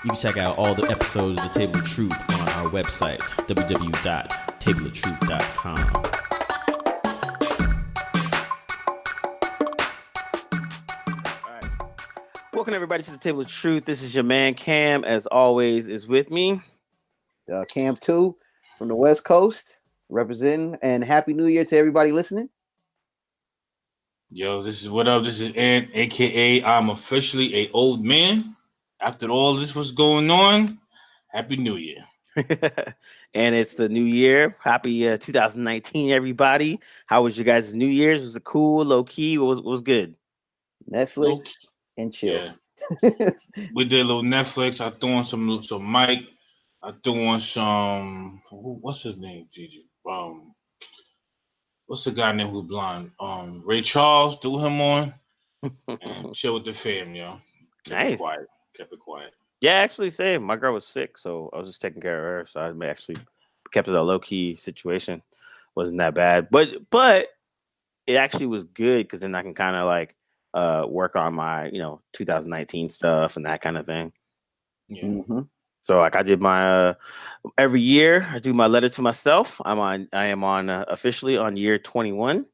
You can check out all the episodes of The Table of Truth on our website, www.tableoftruth.com. Welcome everybody to the Table of Truth. This is your man Cam, as always, is with me. Cam 2 from the West Coast, representing, and Happy New Year to everybody listening. Yo, this is what up. This is Ant, aka I'm officially a old man. After all this was going on, Happy New Year. And it's the new year. Happy 2019, everybody. How was your guys' New Year's? Was it cool, low key? What was good? Netflix and chill. Yeah. We did a little Netflix. I threw on some Mike. I threw on some. What's his name? Gigi. What's the guy named who's blind? Ray Charles. Threw him on and chill with the fam, yo. Kept it quiet. Yeah, actually, same. My girl was sick, so I was just taking care of her. So I actually kept it a low key situation. Wasn't that bad, but it actually was good because then I can kind of like work on my 2019 stuff and that kind of thing. Yeah. Mm-hmm. So like I did my every year I do my letter to myself. I am on officially on year 21.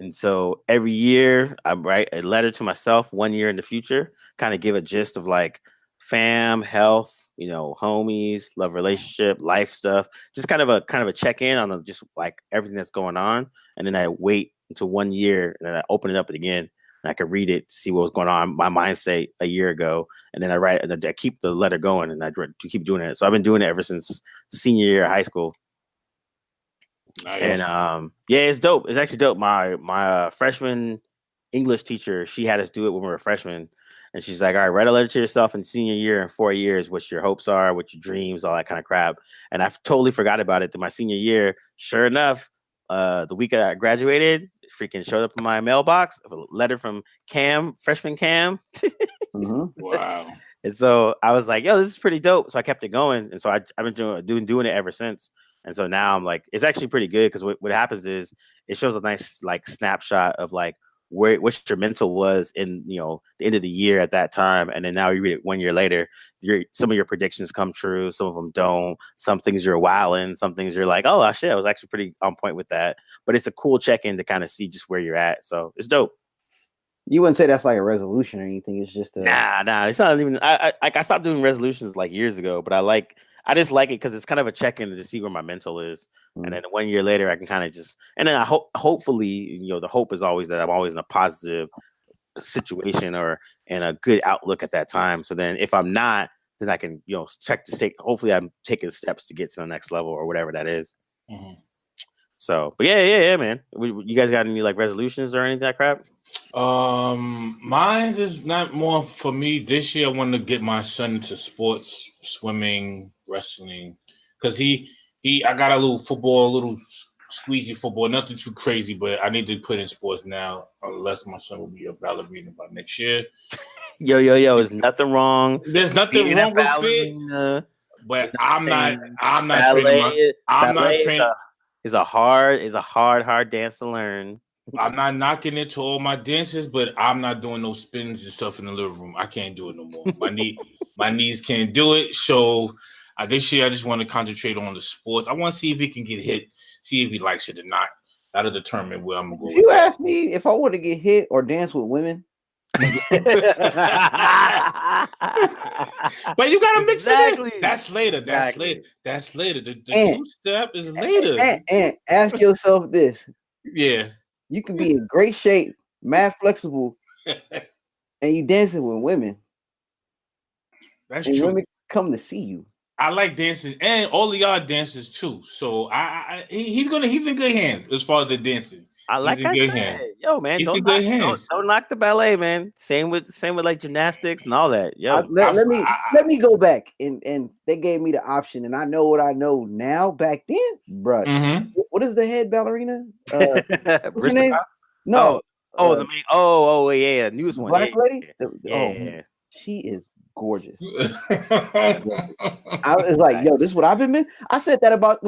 And so every year I write a letter to myself 1 year in the future, kind of give a gist of like fam, health, homies, love, relationship, life stuff, just kind of a check-in on just like everything that's going on. And then I wait until 1 year and then I open it up again and I can read it to see what was going on my mindset a year ago. And then I write and then I keep the letter going and I keep doing it. So I've been doing it ever since senior year of high school. Nice. And yeah, it's dope. It's actually dope. My freshman English teacher, she had us do it when we were freshmen, and she's like, "All right, write a letter to yourself in senior year in 4 years, what your hopes are, what your dreams, all that kind of crap." And I totally forgot about it to my senior year. Sure enough, the week I graduated, it freaking showed up in my mailbox, a letter from Cam, freshman Cam. Mm-hmm. Wow. And so I was like, "Yo, this is pretty dope." So I kept it going, and so I've been doing it ever since. And so now I'm like, it's actually pretty good because what happens is it shows a nice like snapshot of like what your mental was in the end of the year at that time, and then now you read it 1 year later. Some of your predictions come true, some of them don't. Some things you're wilding, some things you're like, oh shit, I was actually pretty on point with that. But it's a cool check-in to kind of see just where you're at. So it's dope. You wouldn't say that's like a resolution or anything. It's just nah. It's not even. I stopped doing resolutions like years ago, but I just like it because it's kind of a check-in to see where my mental is. Mm-hmm. And then 1 year later, I can kind of just, and then I hopefully, the hope is always that I'm always in a positive situation or in a good outlook at that time. So then if I'm not, then I can, check to take, hopefully I'm taking steps to get to the next level or whatever that is. Mm-hmm. So, but yeah, man. You guys got any like resolutions or anything that crap? Mine is not more for me. This year, I want to get my son into sports, swimming, wrestling, because I got a little squeezy football, nothing too crazy, but I need to put in sports now, unless my son will be a ballerina by next year. Yo, there's nothing wrong. There's nothing wrong with it, but I'm not training. I'm not training. Is a hard dance to learn. I'm not knocking it to all my dances, but I'm not doing no spins and stuff in the living room. I can't do it no more. My knees can't do it. So this year I just want to concentrate on the sports. I want to see if he can get hit, see if he likes it or not. That'll determine where I'm going. If you ask me if I want to get hit or dance with women. But you gotta mix it in. That's later. That's later. The two-step is later. And ask yourself this. Yeah. You can be in great shape, mad flexible, and you dancing with women. That's true. Women come to see you. I like dancing, and all of y'all dancers too. So he's in good hands as far as the dancing. He's in good hands. Yo, man, don't knock the ballet, man. Same with like gymnastics and all that. Yo, let me go back and they gave me the option, and I know what I know now. Back then, bro, what is the head ballerina? What's your name? No. The main. Yeah, newest one. Black lady. Yeah. She is gorgeous. I was like, yo, this is what I've been. I said that about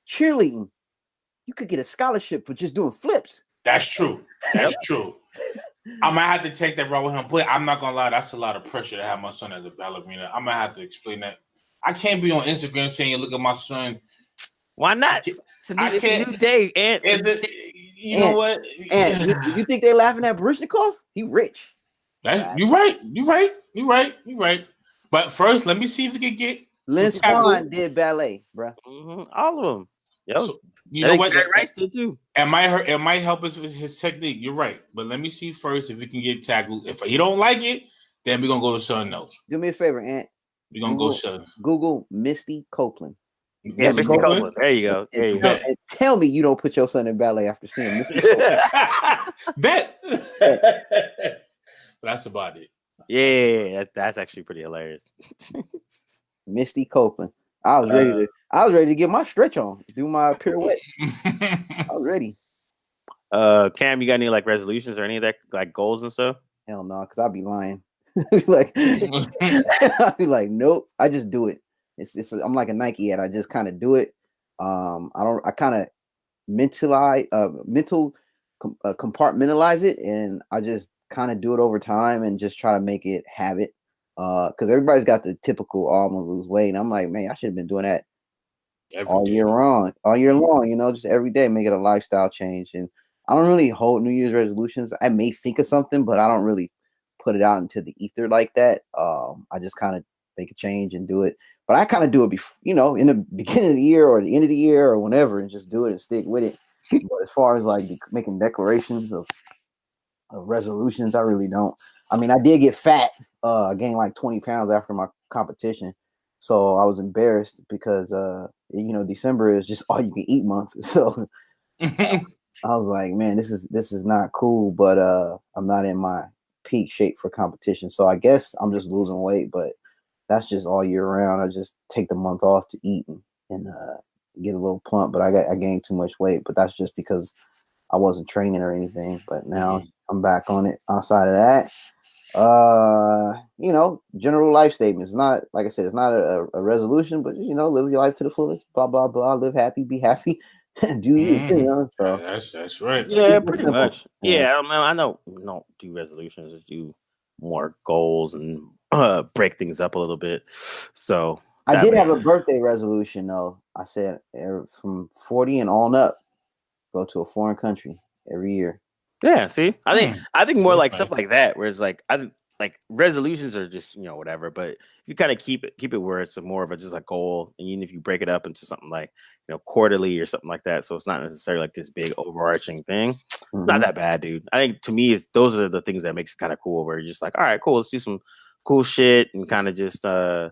cheerleading. You could get a scholarship for just doing flips. That's true. That's true. I might have to take that route with him, but I'm not gonna lie, that's a lot of pressure to have my son as a ballerina. I might have to explain that. I can't be on Instagram saying, "Look at my son." Why not? It's a new day, and you know what? And you think they laughing at Baryshnikov? He rich. You're right. But first, let me see if we can get Lynn Swan did ballet, bro. All of them. Yo, so, you know what? Rice did too. It might help us with his technique. You're right, but let me see first if we can get tackled. If he don't like it, then we're gonna go to something else. Do me a favor, Ant. We're gonna go something. Google Misty Copeland. Yeah, Misty Copeland. There you go. And tell me you don't put your son in ballet after seeing Misty Copeland. Bet. But that's about it. Yeah, that's actually pretty hilarious. Misty Copeland. I was ready to get my stretch on, do my pirouette. I was ready. Cam, you got any like resolutions or any of that like goals and stuff? Hell no, because I'll be lying. I'll be like, nope. I just do it. I'm like a Nike ad. I just kind of do it. I kind of compartmentalize it, and I just kind of do it over time and just try to make it habit. Because everybody's got the typical, I'm gonna lose weight, and I'm like, man, I should have been doing that all year long, you know, just every day, make it a lifestyle change. And I don't really hold New Year's resolutions. I may think of something, but I don't really put it out into the ether like that. I just kind of make a change and do it. But I kind of do it before, you know, in the beginning of the year or the end of the year or whenever, and just do it and stick with it. But as far as like making declarations of resolutions, I really don't. I mean, I did get fat. I gained like 20 pounds after my competition, so I was embarrassed because you know, December is just all you can eat month. So I was like, man, this is not cool. But I'm not in my peak shape for competition, so I guess I'm just losing weight. But that's just all year round. I just take the month off to eat and get a little plump. But I gained too much weight. But that's just because I wasn't training or anything. But now I'm back on it. Outside of that, you know, general life statements. It's not, like I said, it's not a resolution, but you know, live your life to the fullest. Blah blah blah. Live happy, be happy. Do you know? So that's right. Yeah, pretty much. Yeah, I don't do resolutions. I do more goals and break things up a little bit. So I did have a birthday resolution though. I said from 40 and on up, go to a foreign country every year. Yeah, see, I think more like stuff like that, where it's like like resolutions are just, you know, whatever. But if you kind of keep it where it's more of a just a goal, and even if you break it up into something like, you know, quarterly or something like that, so it's not necessarily like this big overarching thing. It's not that bad, dude. I think to me, those are the things that makes it kind of cool, where you're just like, all right, cool, let's do some cool shit and kind of just you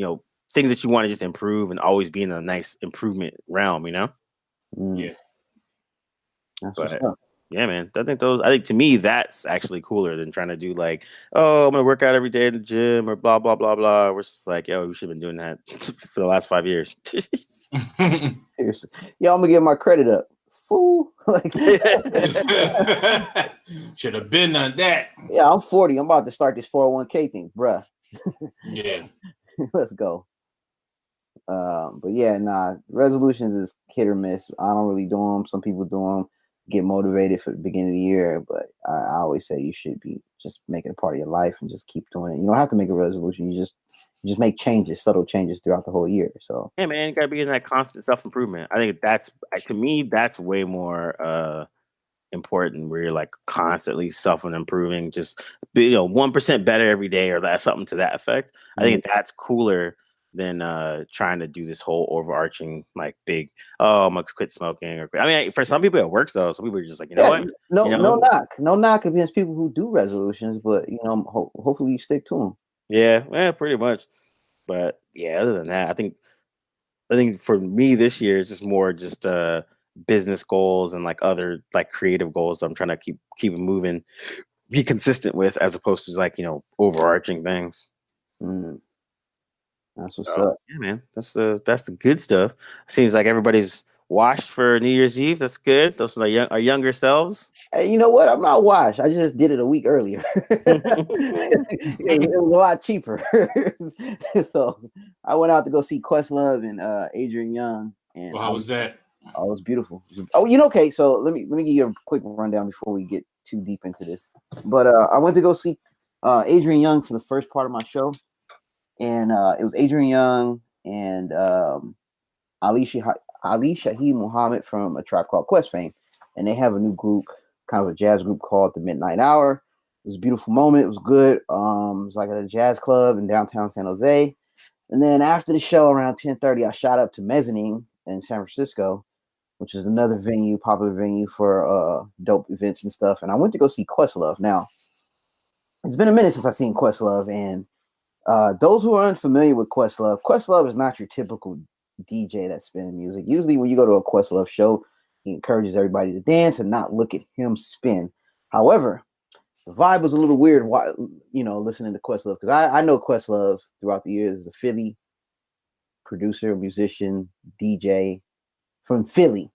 know, things that you want to just improve and always be in a nice improvement realm, you know. Yeah. That's but yeah, man, I think to me that's actually cooler than trying to do like, oh, I'm gonna work out every day in the gym or blah blah blah blah. We're just like, yo, we should have been doing that for the last 5 years. Seriously, yo, I'm gonna get my credit up, fool. Like, should have been on that. Yeah, I'm 40. I'm about to start this 401k thing, bruh. Yeah, let's go. But yeah, nah, resolutions is hit or miss. I don't really do them. Some people do them, get motivated for the beginning of the year, but I always say you should be just making it a part of your life and just keep doing it. You don't have to make a resolution. You just make changes, subtle changes throughout the whole year. So yeah, man, you gotta be in that constant self-improvement. I think that's, to me, that's way more important, where you're like constantly self-improving, just be, you know, 1% better every day, or that, something to that effect. I think that's cooler than trying to do this whole overarching like big, oh, I'm gonna quit smoking. Or I mean, for some people it works though. Some people are just like, you know what? No knock against people who do resolutions, but you know, hopefully you stick to them. Yeah, pretty much. But yeah, other than that, I think for me this year it's just more just business goals and like other like creative goals that I'm trying to keep it moving, be consistent with, as opposed to like, you know, overarching things. That's what's up. Yeah, man. That's the good stuff. Seems like everybody's washed for New Year's Eve. That's good. Those are our younger selves. Hey, you know what? I'm not washed. I just did it a week earlier. It was a lot cheaper. So I went out to go see Questlove and Adrian Young. And how was that? Oh, it was beautiful. Oh, you know, okay. So let me give you a quick rundown before we get too deep into this. But I went to go see Adrian Young for the first part of my show, and it was Adrian Young and Ali Shaheed Muhammad from A Tribe Called Quest fame, and they have a new group, kind of a jazz group called The Midnight Hour. It was a beautiful moment. It was good. It was like at a jazz club in downtown San Jose. And then after the show, around 10:30, I shot up to Mezzanine in San Francisco, which is another venue, popular venue for dope events and stuff. And I went to go see Questlove. Now, it's been a minute since I've seen Questlove, and those who are unfamiliar with Questlove is not your typical DJ that's spinning music. Usually, when you go to a Questlove show, he encourages everybody to dance and not look at him spin. However, the vibe was a little weird, listening to Questlove, because I know Questlove throughout the years as a Philly producer, musician, DJ from Philly,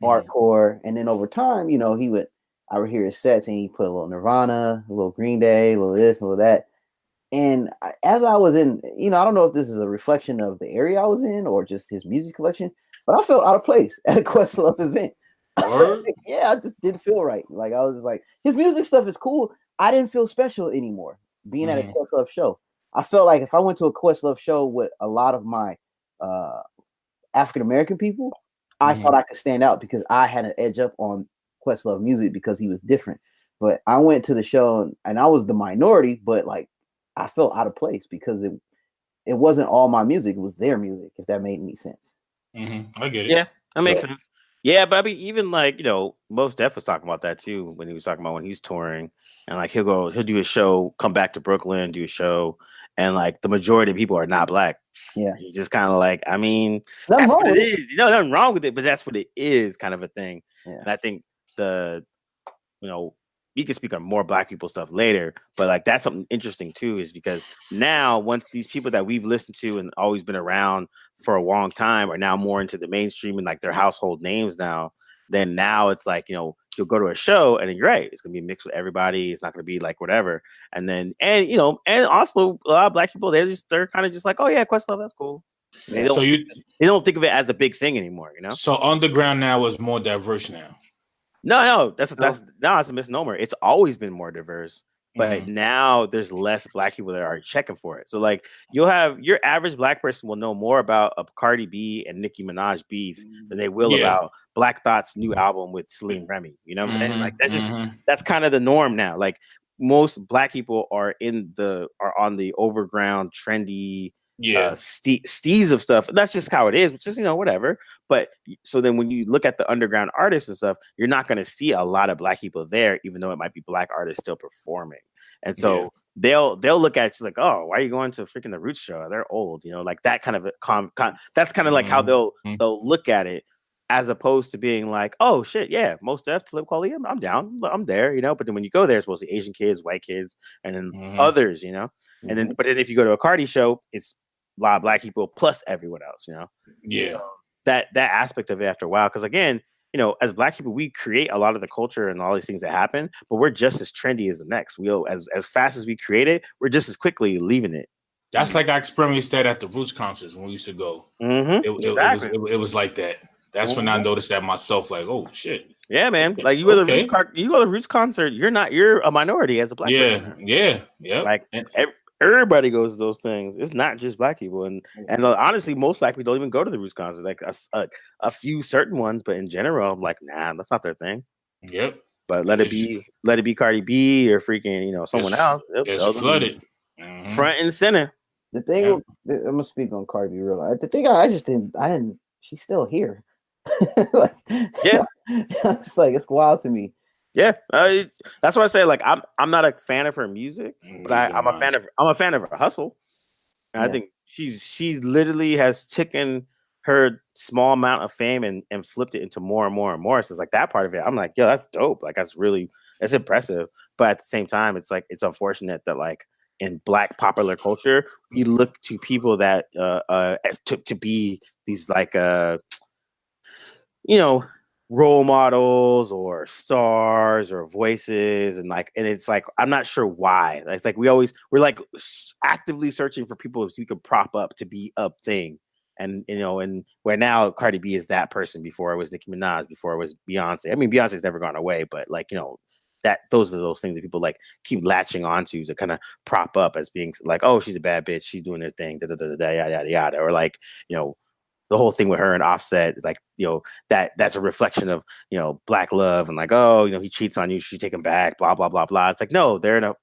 hardcore, and then over time, I would hear his sets and he put a little Nirvana, a little Green Day, a little this, a little that. And as I was in, I don't know if this is a reflection of the area I was in or just his music collection, but I felt out of place at a Questlove event. I just didn't feel right. Like I was just like, his music stuff is cool. I didn't feel special anymore being at a Questlove show. I felt like if I went to a Questlove show with a lot of my African American people, I thought I could stand out because I had an edge up on Questlove music because he was different. But I went to the show and I was the minority, but like I felt out of place because it wasn't all my music; it was their music. If that made any sense. I get it. Yeah, that makes sense. Yeah, but I mean, even like Mos Def was talking about that too when he was talking about when he's touring, and like he'll do a show, come back to Brooklyn, do a show, and like the majority of people are not black. Yeah, he just kind of like, I mean, nothing that's wrong what with it is. Nothing wrong with it, but that's what it is, kind of a thing. Yeah. And I think we can speak on more black people stuff later, but like that's something interesting too, is because now once these people that we've listened to and always been around for a long time are now more into the mainstream and like their household names now, then now it's like, you'll go to a show and then you're right, it's gonna be mixed with everybody, it's not gonna be like whatever. And then and also a lot of black people, they're kind of just like, oh yeah, Questlove, that's cool. They don't think of it as a big thing anymore, So underground now is more diverse now. No, that's a misnomer. It's always been more diverse, but now there's less black people that are checking for it. So like you'll have your average black person will know more about a Cardi B and Nicki Minaj beef than they will about Black Thought's new album with Salim Remy. You know what I'm saying? Like that's kind of the norm now. Like most black people are on the overground trendy steez of stuff. That's just how it is, which is whatever. But so then when you look at the underground artists and stuff, you're not going to see a lot of black people there, even though it might be black artists still performing. And so they'll look at you like, oh, why are you going to freaking the Roots show? They're old, like that kind of that's kind of like how they'll look at it, as opposed to being like, oh shit, yeah, Mos Def, Talib Kweli, I'm down, I'm there, But then when you go there, it's mostly Asian kids, white kids, and then others, and then but then if you go to a Cardi show, it's a lot of black people plus everyone else, So that aspect of it after a while, because again, as black people, we create a lot of the culture and all these things that happen, but we're just as trendy as the next. We'll as fast as we create it, we're just as quickly leaving it. That's like I experienced that at the Roots concerts when we used to go. It was like that. That's when I noticed that myself. Like, oh shit. Yeah, man. Like you go to the Roots concert, you're a minority as a black person. Yeah. Like everybody goes to those things. It's not just black people, and honestly, most black people don't even go to the Roots concert. Like a few certain ones, but in general, I'm like, nah, that's not their thing. Yep. But let it be Cardi B or freaking someone else. It's flooded, front and center. The thing I'm gonna speak on Cardi B real life. The thing I didn't. She's still here. It's like it's wild to me. Yeah, that's why I say like I'm not a fan of her music, but I'm a fan of her hustle. And I think she literally has taken her small amount of fame and flipped it into more and more and more. So it's like that part of it, I'm like, yo, that's dope. Like that's impressive. But at the same time, it's like it's unfortunate that like in black popular culture, we look to people that to be these like role models or stars or voices, and it's like I'm not sure why. It's like we're like actively searching for people we could prop up to be a thing, and and where now Cardi B is that person. Before it was Nicki Minaj, before it was Beyonce. I mean, Beyonce's never gone away, but like those are those things that people like keep latching onto to kind of prop up as being like, oh, she's a bad bitch, she's doing her thing, da da da da yada yada yada, or like, the whole thing with her and Offset, like, that's a reflection of, black love and like, oh, he cheats on you, she take him back, blah blah blah blah. It's like, no, they're in a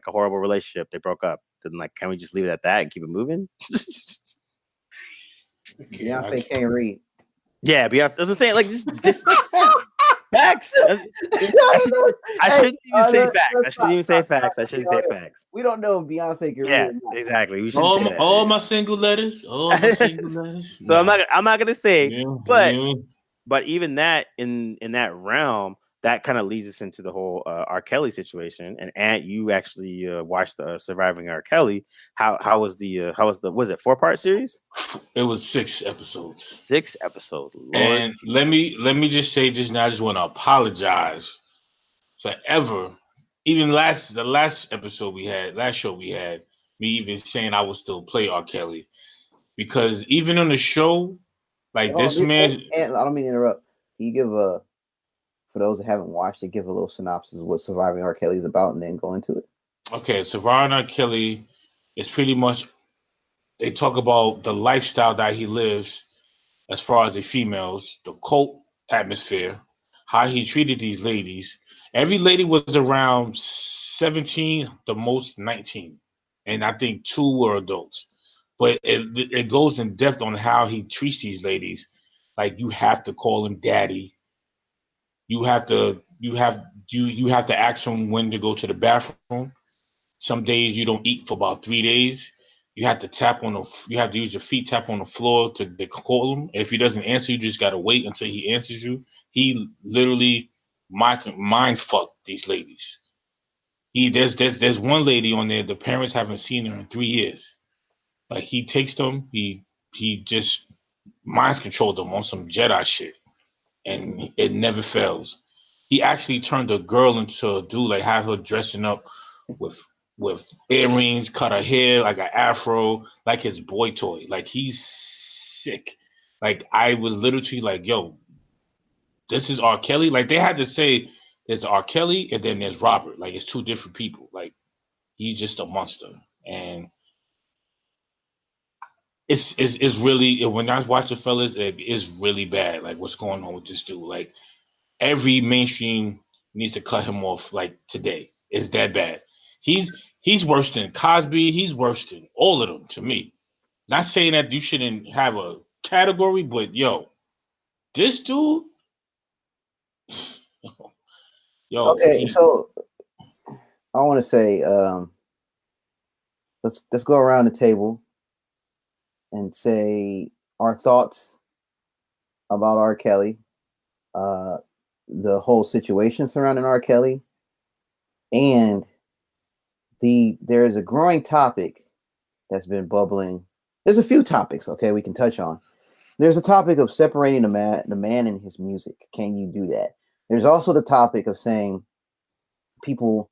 horrible relationship, they broke up. Then like, can we just leave it at that and keep it moving? Beyonce can't read. Yeah, Beyonce. I was saying, like, just facts. I shouldn't even say facts. I shouldn't even say facts. I shouldn't say facts. We don't know if Beyonce can read. Yeah, exactly. We should say that. All my single letters. All my single letters. So I'm not gonna say, but even that in that realm, that kind of leads us into the whole R. Kelly situation. And you actually watched Surviving R. Kelly. How was the was it 4-part series? It was 6 episodes. 6 episodes. Lord and let me just say just now, I just want to apologize forever. Even the last episode we had, last show we had, me even saying I would still play R. Kelly, because even on the show, like this man. And I don't mean to interrupt. Can you give for those that haven't watched it, give a little synopsis of what Surviving R. Kelly is about, and then go into it? Okay, Surviving R. Kelly is pretty much, they talk about the lifestyle that he lives as far as the females, the cult atmosphere, how he treated these ladies. Every lady was around 17, the most 19, and I think 2 were adults. But it goes in depth on how he treats these ladies. Like, you have to call him daddy. You have to ask him when to go to the bathroom. Some days you don't eat for about 3 days. You have to use your feet, tap on the floor to call him. If he doesn't answer, you just gotta wait until he answers you. He literally mind fucked these ladies. There's one lady on there, the parents haven't seen her in 3 years. Like, he takes them, he just mind controlled them on some Jedi shit, and it never fails. He actually turned a girl into a dude, like had her dressing up with earrings, cut her hair like an afro, like his boy toy. Like, he's sick. Like, I was literally like, yo, this is R. Kelly. Like, they had to say there's R. Kelly and then there's Robert. Like, it's 2 different people. Like, he's just a monster. And it's really, when I watch the fellas, it is really bad. Like, what's going on with this dude? Like, every mainstream needs to cut him off like today. It's that bad. He's worse than Cosby. He's worse than all of them to me. Not saying that you shouldn't have a category, but yo, this dude, yo. Okay, so I want to say, let's go around the table and say our thoughts about R. Kelly, the whole situation surrounding R. Kelly, and there's a growing topic that's been bubbling. There's a few topics, okay, we can touch on. There's a topic of separating the man and his music. Can you do that? There's also the topic of saying people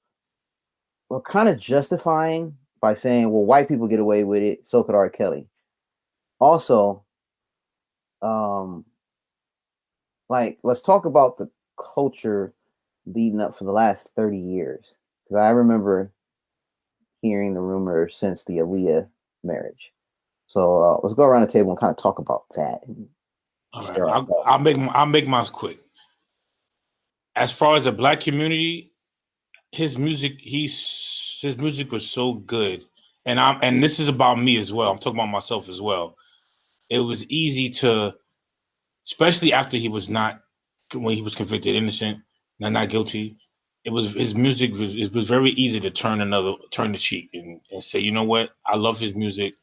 were kind of justifying by saying, well, white people get away with it, so could R. Kelly. Also, like, let's talk about the culture leading up for the last 30 years. Because I remember hearing the rumor since the Aaliyah marriage. So let's go around the table and kind of talk about that. All right, I'll make mine quick. As far as the black community, his music was so good, and this is about me as well. I'm talking about myself as well. It was easy to, especially after when he was convicted innocent, not guilty. It was his music it was very easy to turn the cheek and say, you know what, I love his music.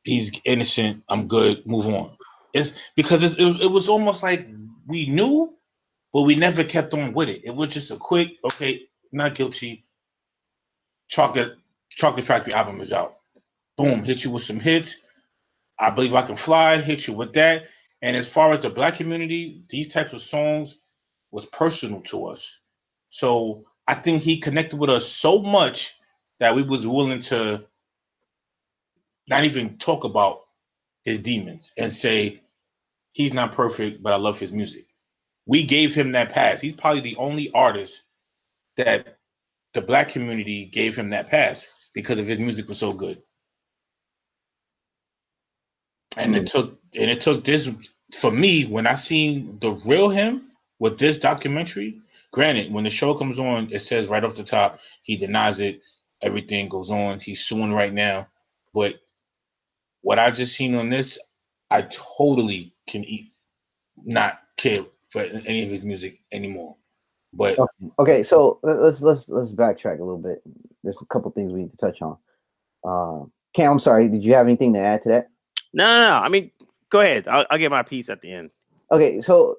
He's innocent. I'm good. Move on. It's because it was almost like we knew, but we never kept on with it. It was just a quick, okay, not guilty. Chocolate Factory album is out. Boom, hit you with some hits. I Believe I Can Fly, hit you with that. And as far as the black community, these types of songs was personal to us. So I think he connected with us so much that we was willing to not even talk about his demons and say, he's not perfect, but I love his music. We gave him that pass. He's probably the only artist that the black community gave him that pass because of his music was so good. And it took this for me when I seen the real him with this documentary. Granted, when the show comes on, it says right off the top he denies it. Everything goes on. He's suing right now. But what I just seen on this, I totally can not care for any of his music anymore. But okay, so let's backtrack a little bit. There's a couple things we need to touch on. Cam, I'm sorry. Did you have anything to add to that? No. I mean, go ahead. I'll get my piece at the end. Okay, so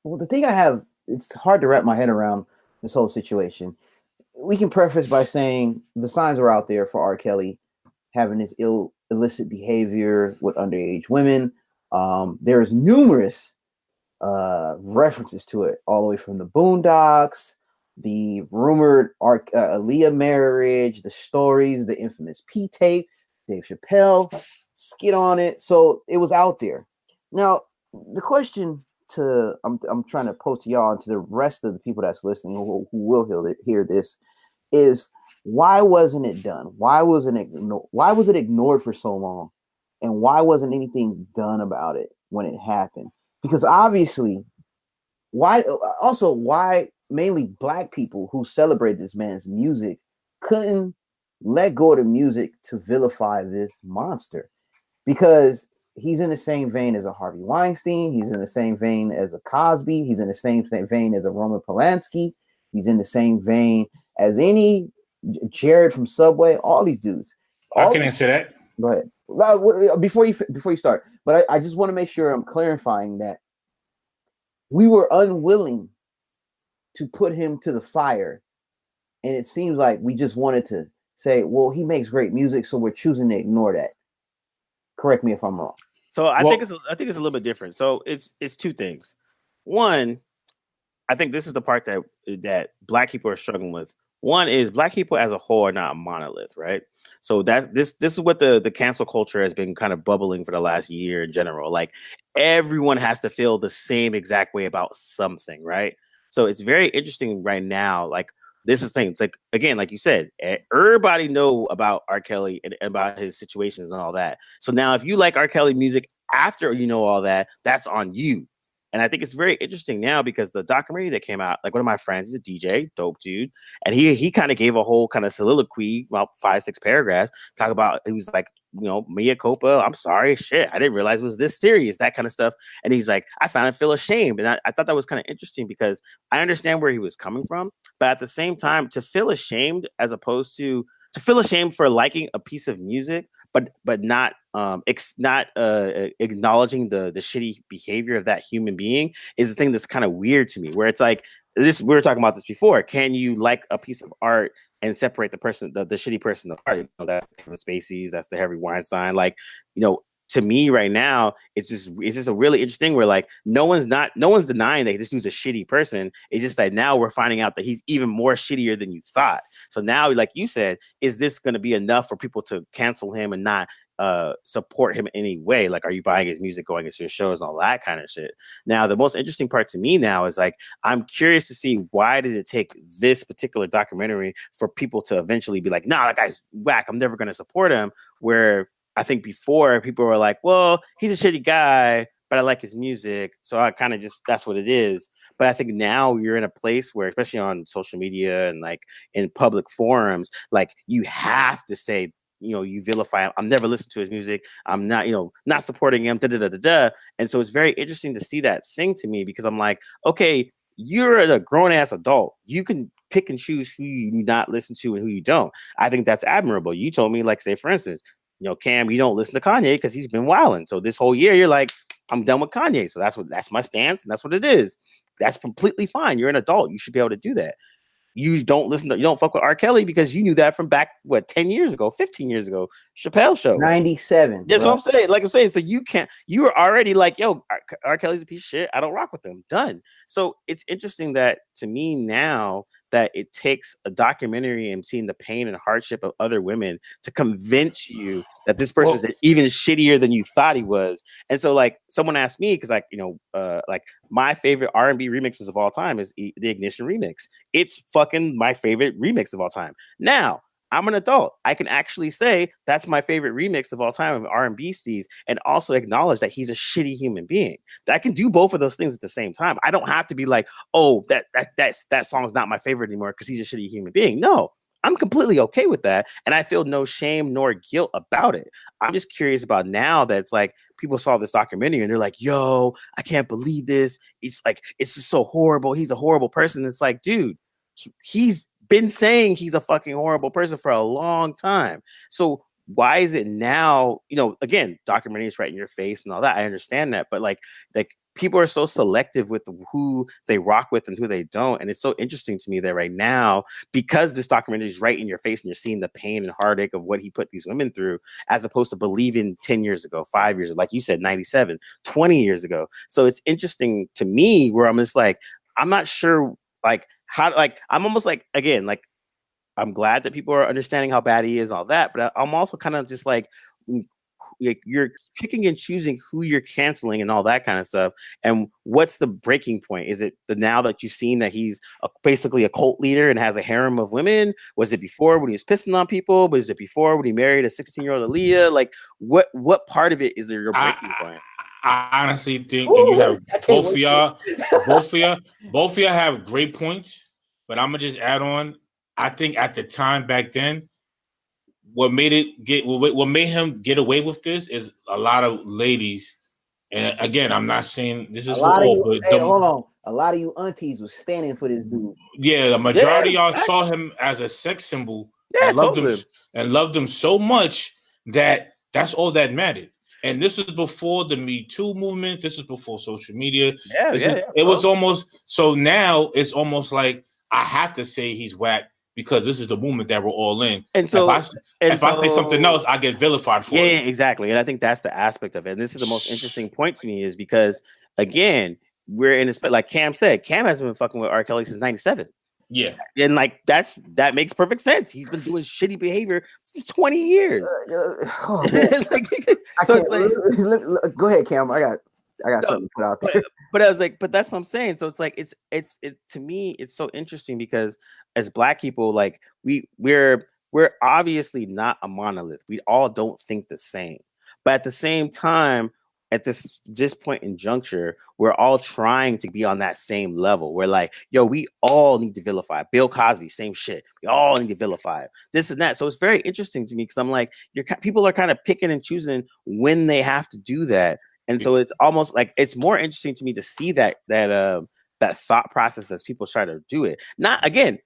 the thing I have, it's hard to wrap my head around this whole situation. We can preface by saying the signs were out there for R. Kelly having his illicit behavior with underage women. There's numerous references to it, all the way from the Boondocks, the rumored Aaliyah marriage, the stories, the infamous P tape, Dave Chappelle skit on it. So it was out there. Now, the question I'm trying to pose to y'all and to the rest of the people that's listening who will hear this is, why wasn't it done? Why was it ignored for so long? And why wasn't anything done about it when it happened? Because obviously, why mainly black people who celebrate this man's music couldn't let go of the music to vilify this monster, because he's in the same vein as a Harvey Weinstein. He's in the same vein as a Cosby. He's in the same vein as a Roman Polanski. He's in the same vein as any Jared from Subway. All these dudes. I can answer that. Go ahead. Before you start, but I just want to make sure I'm clarifying that we were unwilling to put him to the fire, and it seems like we just wanted to say, well, he makes great music, so we're choosing to ignore that. Correct me if I'm wrong. So I think it's a little bit different. So it's two things. One, I think this is the part that black people are struggling with. One is black people as a whole are not a monolith, right? So that this is what the cancel culture has been kind of bubbling for the last year in general. Like everyone has to feel the same exact way about something, right? So it's very interesting right now. Like this is thing. It's like, again, like you said, everybody know about R. Kelly and about his situations and all that. So now if you like R. Kelly music after you know all that, that's on you. And I think it's very interesting now because the documentary that came out, like one of my friends is a DJ, dope dude, and he kind of gave a whole kind of soliloquy, about 5-6 paragraphs, talk about, he was like, mea culpa, I'm sorry, shit, I didn't realize it was this serious, that kind of stuff. And he's like, I found it feel ashamed. And I thought that was kind of interesting because I understand where he was coming from, but at the same time, to feel ashamed as opposed to feel ashamed for liking a piece of music, but not acknowledging the shitty behavior of that human being is the thing that's kind of weird to me. Where it's like this, we were talking about this before. Can you like a piece of art and separate the person, the shitty person apart? That's Kevin Spacey's, that's the Harvey Weinstein. Like, to me right now, it's just a really interesting where like no one's denying that this dude's a shitty person. It's just that now we're finding out that he's even more shittier than you thought. So now, like you said, is this going to be enough for people to cancel him and not support him in any way? Like, are you buying his music, going to his shows and all that kind of shit? Now, the most interesting part to me now is like, I'm curious to see, why did it take this particular documentary for people to eventually be like, nah, that guy's whack, I'm never going to support him? Where I think before people were like, well, he's a shitty guy, but I like his music, so I kind of just, that's what it is. But I think now you're in a place where, especially on social media and like in public forums, like you have to say, you vilify him. I'm never listening to his music. I'm not, not supporting him. And so it's very interesting to see that thing to me, because I'm like, okay, you're a grown ass adult. You can pick and choose who you not listen to and who you don't. I think that's admirable. You told me, like, say, for instance, Cam, you don't listen to Kanye because he's been wilding. So this whole year, you're like, I'm done with Kanye. So that's my stance, and that's what it is. That's completely fine. You're an adult. You should be able to do that. You don't fuck with R. Kelly because you knew that from back, 10 years ago, 15 years ago, Chappelle Show. 97. That's what I'm saying. Like I'm saying, so you were already like, yo, R. Kelly's a piece of shit. I don't rock with him. Done. So it's interesting that, to me now, that it takes a documentary and seeing the pain and hardship of other women to convince you that this person is even shittier than you thought he was. And so, like, someone asked me, because, like, like, my favorite R&B remixes of all time is the Ignition remix. It's fucking my favorite remix of all time. Now, I'm an adult. I can actually say that's my favorite remix of all time of R&B Steez, and also acknowledge that he's a shitty human being. I can do both of those things at the same time. I don't have to be like, oh, that song's not my favorite anymore because he's a shitty human being. No, I'm completely okay with that, and I feel no shame nor guilt about it. I'm just curious about now that it's like people saw this documentary and they're like, yo, I can't believe this. It's like, it's just so horrible. He's a horrible person. It's like, dude, he's been saying he's a fucking horrible person for a long time. So why is it now, again, documentary is right in your face and all that. I understand that, but like people are so selective with who they rock with and who they don't. And it's so interesting to me that right now, because this documentary is right in your face and you're seeing the pain and heartache of what he put these women through, as opposed to believing 10 years ago, 5 years ago, like you said, 97, 20 years ago. So it's interesting to me where I'm just like, I'm not sure, like, how, like, I'm almost like, again, like, I'm glad that people are understanding how bad he is, all that, but I'm also kind of just like you're picking and choosing who you're canceling and all that kind of stuff. And what's the breaking point? Is it now that you've seen that he's basically a cult leader and has a harem of women? Was it before when he was pissing on people? Was it before when he married a 16-year-old Aaliyah? Like, what part of it is there your breaking point? I honestly think you have both of y'all have great points, but I'm gonna just add on. I think at the time back then, what made him get away with this is a lot of ladies. And again, I'm not saying this is for all, but hold on. A lot of you aunties was standing for this dude. Yeah, the majority of y'all saw him as a sex symbol and loved him so much that that's all that mattered. And this is before the Me Too movement. This is before social media. It was almost, so now it's almost like I have to say he's whack because this is the movement that we're all in. And so, if I say something else, I get vilified for it. Yeah, exactly. And I think that's the aspect of it. And this is the most interesting point to me, is because, again, we're in a, like Cam said, Cam hasn't been fucking with R.Kelly since 97. Yeah. And like that makes perfect sense. He's been doing shitty behavior for 20 years. Oh, go ahead, Cam. I got something to put out there. But I was like, but that's what I'm saying. So it's like it to me, it's so interesting because as Black people, like we're obviously not a monolith. We all don't think the same. But at the same time, at this point in juncture, we're all trying to be on that same level. We're like, yo, we all need to vilify. Bill Cosby, same shit. We all need to vilify this and that. So it's very interesting to me because I'm like, people are kind of picking and choosing when they have to do that. And so it's almost like it's more interesting to me to see that thought process as people try to do it. Not again,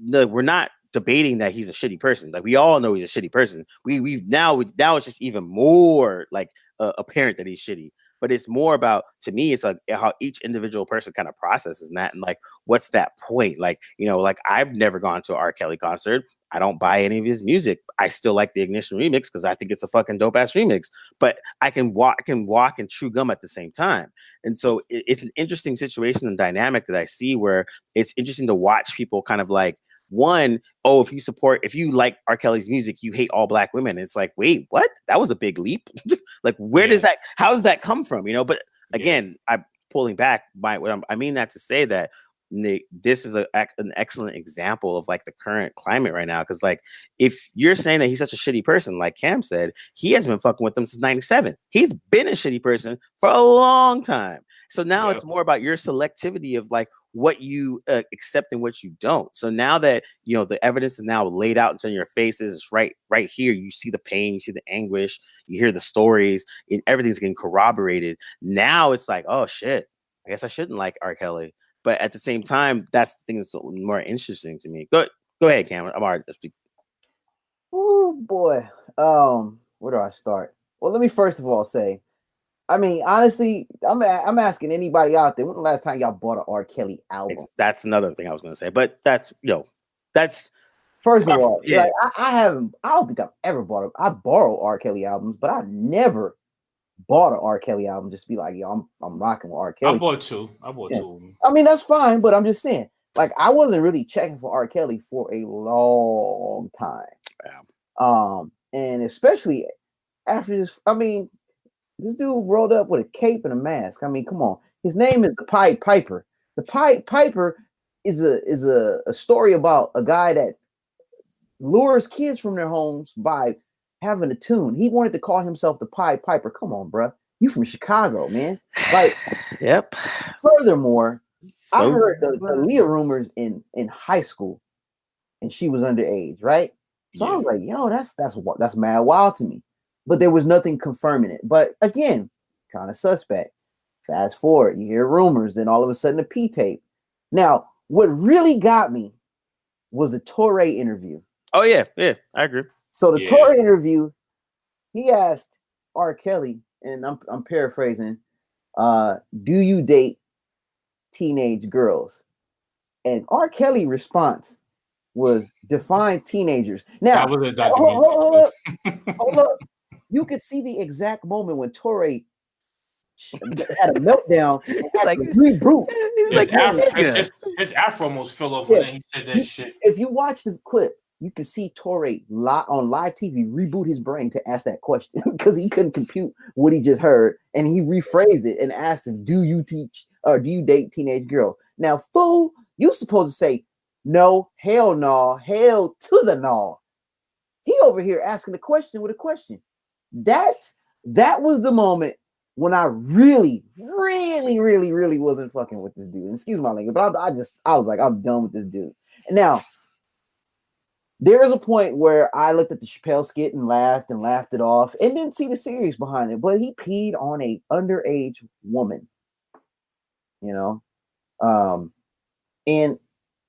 we're not debating that he's a shitty person. Like, we all know he's a shitty person. Now it's just even more like apparent that he's shitty. But it's more about, to me, it's like how each individual person kind of processes that, and like, what's that point? Like, like, I've never gone to an R. Kelly concert. I don't buy any of his music. I still like the Ignition remix because I think it's a fucking dope ass remix. But I can walk and chew gum at the same time. And so it's an interesting situation and dynamic that I see, where it's interesting to watch people kind of like, one, oh, if you like R. Kelly's music, you hate all Black women. It's like, wait, what? That was a big leap. Like, how does that come from? But again, I'm pulling back. I mean that to say that this is an excellent example of like the current climate right now. Because like, if you're saying that he's such a shitty person, like Cam said, he has been fucking with them since 97. He's been a shitty person for a long time. So now it's more about your selectivity of like what you accept and what you don't. So now that the evidence is now laid out into your faces, right here, you see the pain, you see the anguish, you hear the stories, and everything's getting corroborated. Now it's like, oh shit, I guess I shouldn't like R. Kelly. But at the same time, that's the thing that's more interesting to me. Go ahead, Cameron. I'm already speaking. Oh boy. Where do I start? Well, let me first of all say, I mean, honestly, I'm asking anybody out there, when the last time y'all bought an R. Kelly album? That's another thing I was gonna say, but that's first of all, yeah. Like, I don't think I've ever bought it. I borrow R. Kelly albums, but I've never bought an R. Kelly album just to be like, yo, I'm rocking with R. Kelly. I bought two. I mean, that's fine, but I'm just saying, Like I wasn't really checking for R. Kelly for a long time. And especially after this, I mean, this dude rolled up with a cape and a mask. I mean, come on. His name is the Pied Piper. The Pied Piper is a story about a guy that lures kids from their homes by having a tune. He wanted to call himself the Pied Piper. Come on, bro. You from Chicago, man. Like, yep. Furthermore, I heard the Leah rumors in high school, and she was underage, right? So I was like, yo, that's mad wild to me. But there was nothing confirming it. But again, kind of suspect. Fast forward, you hear rumors, then all of a sudden a P tape. Now, what really got me was the Torre interview. Oh yeah, I agree. So the Torre interview, he asked R. Kelly, and I'm paraphrasing, do you date teenage girls? And R. Kelly response was define teenagers. Now, that was a documentary. Hold up. You could see the exact moment when Torre had a meltdown and had to reboot. His afro almost fell off when he said that shit. If you watch the clip, you can see Torre on live TV reboot his brain to ask that question because he couldn't compute what he just heard, and he rephrased it and asked him, "Do you teach or do you date teenage girls?" Now, fool, you supposed to say no, hell no, hell to the no. He over here asking the question with a question. That was the moment when I really wasn't fucking with this dude. Excuse my language, but I was like, I'm done with this dude. And now, there is a point where I looked at the Chappelle skit and laughed it off and didn't see the series behind it, but he peed on a underage woman, you know? And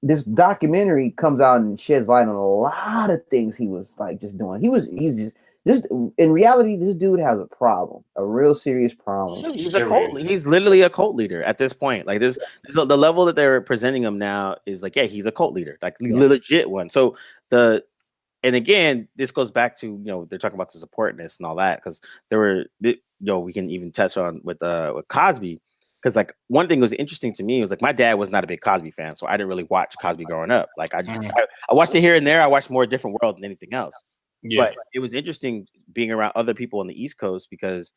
this documentary comes out and sheds light on a lot of things he was like just doing. He's just in reality, this dude has a problem, a real serious problem. He's a cult. He's literally a cult leader at this point. Like this the level that they're presenting him now is like, yeah, he's a cult leader, like legit one. So and again, this goes back to, you know, they're talking about the supportness and all that, because there were, you know, we can even touch on with Cosby, because like one thing was interesting to me was like my dad was not a big Cosby fan, so I didn't really watch Cosby growing up. Like I watched it here and there. I watched more Different World than anything else. But it was interesting being around other people on the East Coast because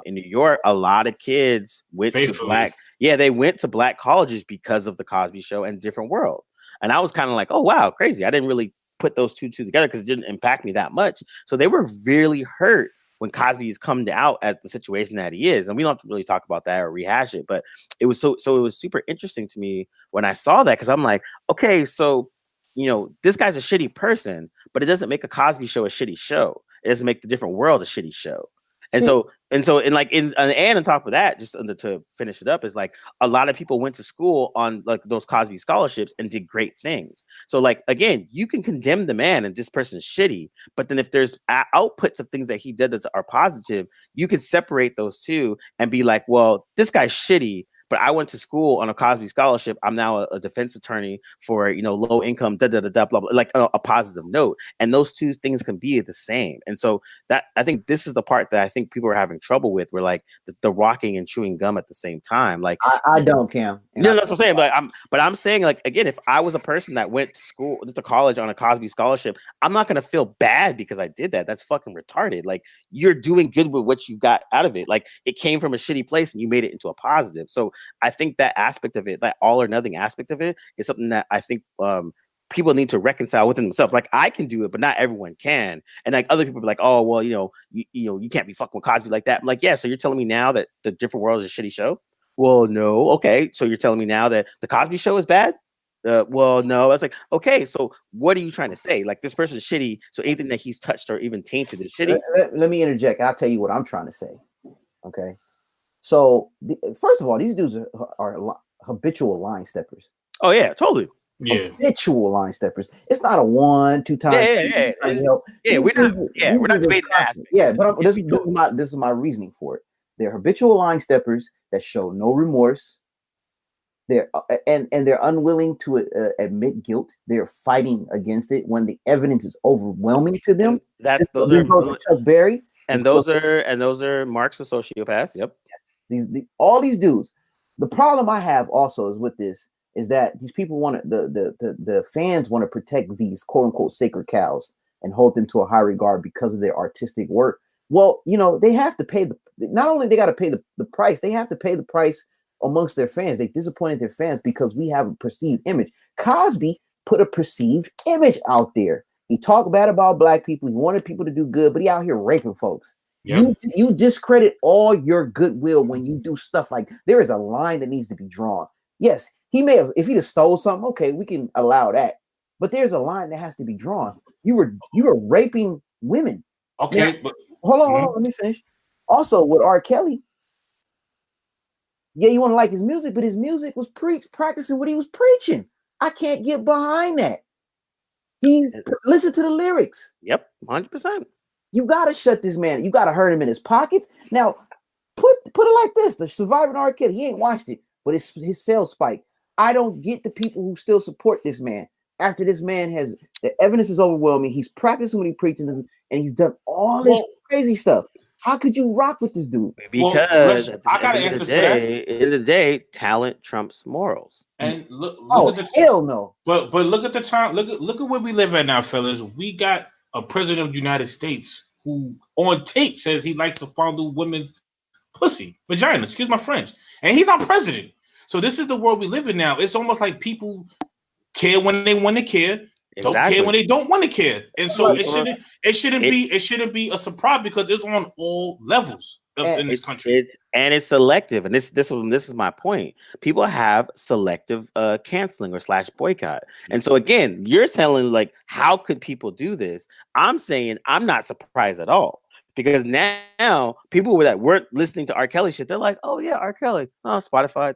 in New York, a lot of kids went to they went to black colleges because of the Cosby Show and Different World. And I was kind of like, oh wow, crazy. I didn't really put those two together because it didn't impact me that much. So they were really hurt when Cosby is coming out at the situation that he is. And we don't have to really talk about that or rehash it, but it was so it was super interesting to me when I saw that, because I'm like, okay, so, you know, this guy's a shitty person, but it doesn't make a Cosby Show a shitty show. It doesn't make the Different World a shitty show. And so on top of that, just to finish it up, is like a lot of people went to school on like those Cosby scholarships and did great things. So like, again, you can condemn the man and this person's shitty, but then if there's outputs of things that he did that are positive, you can separate those two and be like, well, this guy's shitty, but I went to school on a Cosby scholarship. I'm now a defense attorney for, you know, low income, blah, blah, like a positive note. And those two things can be the same. And so that, I think this is the part that I think people are having trouble with. We're like the rocking and chewing gum at the same time. Like I don't, Cam. No, that's what I'm saying. But I'm saying, like, again, if I was a person that went to school, to college on a Cosby scholarship, I'm not going to feel bad because I did that. That's fucking retarded. Like, you're doing good with what you got out of it. Like, it came from a shitty place and you made it into a positive. So I think that aspect of it, that all or nothing aspect of it, is something that I think people need to reconcile within themselves. Like, I can do it, but not everyone can. And like other people be like, oh, well, you can't be fucking with Cosby like that. I'm like, yeah, so you're telling me now that the Different World is a shitty show? Well, no. Okay, so you're telling me now that the Cosby Show is bad? Well, no. I was like, okay, so what are you trying to say? Like, this person's shitty, so anything that he's touched or even tainted is shitty? Let me interject. I'll tell you what I'm trying to say. Okay. So, first of all, these dudes are habitual line steppers. Oh, yeah, totally. Yeah. Habitual line steppers. It's not a 1-2 times. We're not debating that. Yeah, but this is my reasoning for it. They're habitual line steppers that show no remorse. They're unwilling to admit guilt. They're fighting against it when the evidence is overwhelming to them. Those are Chuck Berry, and those are marks of sociopaths. Yep. All these dudes. The problem I have also is with this is that these people want to the fans want to protect these quote unquote sacred cows and hold them to a high regard because of their artistic work. Well, they have to pay not only they got to pay the price, they have to pay the price amongst their fans. They disappointed their fans because we have a perceived image. Cosby put a perceived image out there. He talked bad about black people. He wanted people to do good, but he out here raping folks. Yep. You discredit all your goodwill when you do stuff like there is a line that needs to be drawn. Yes, he may have, if he'd have stole something, okay, we can allow that. But there's a line that has to be drawn. You were raping women. Okay, now, but hold on, let me finish. Also, with R. Kelly, yeah, you want to like his music, but his music was practicing what he was preaching. I can't get behind that. Listen to the lyrics. Yep, 100%. You gotta shut this man. You gotta hurt him in his pockets. Now, put it like this: the surviving R. Kelly, he ain't watched it, but his sales spike. I don't get the people who still support this man after this man has the evidence is overwhelming. He's practicing what he preaching, and he's done all this crazy stuff. How could you rock with this dude? Because I got to answer for that. At the end of the day, talent trumps morals. And look at the hell no. But look at the time. Look at where we live at now, fellas. We got a president of the United States who on tape says he likes to fondle women's pussy, vagina, excuse my French. And he's our president. So this is the world we live in now. It's almost like people care when they want to care, don't care when they don't want to care. And so it shouldn't be a surprise because it's on all levels in this country. It's selective. And this is my point. People have selective canceling or / boycott. And so again, you're telling like, how could people do this? I'm saying I'm not surprised at all. Because now people that weren't listening to R. Kelly shit, they're like, oh yeah, R. Kelly, oh Spotify,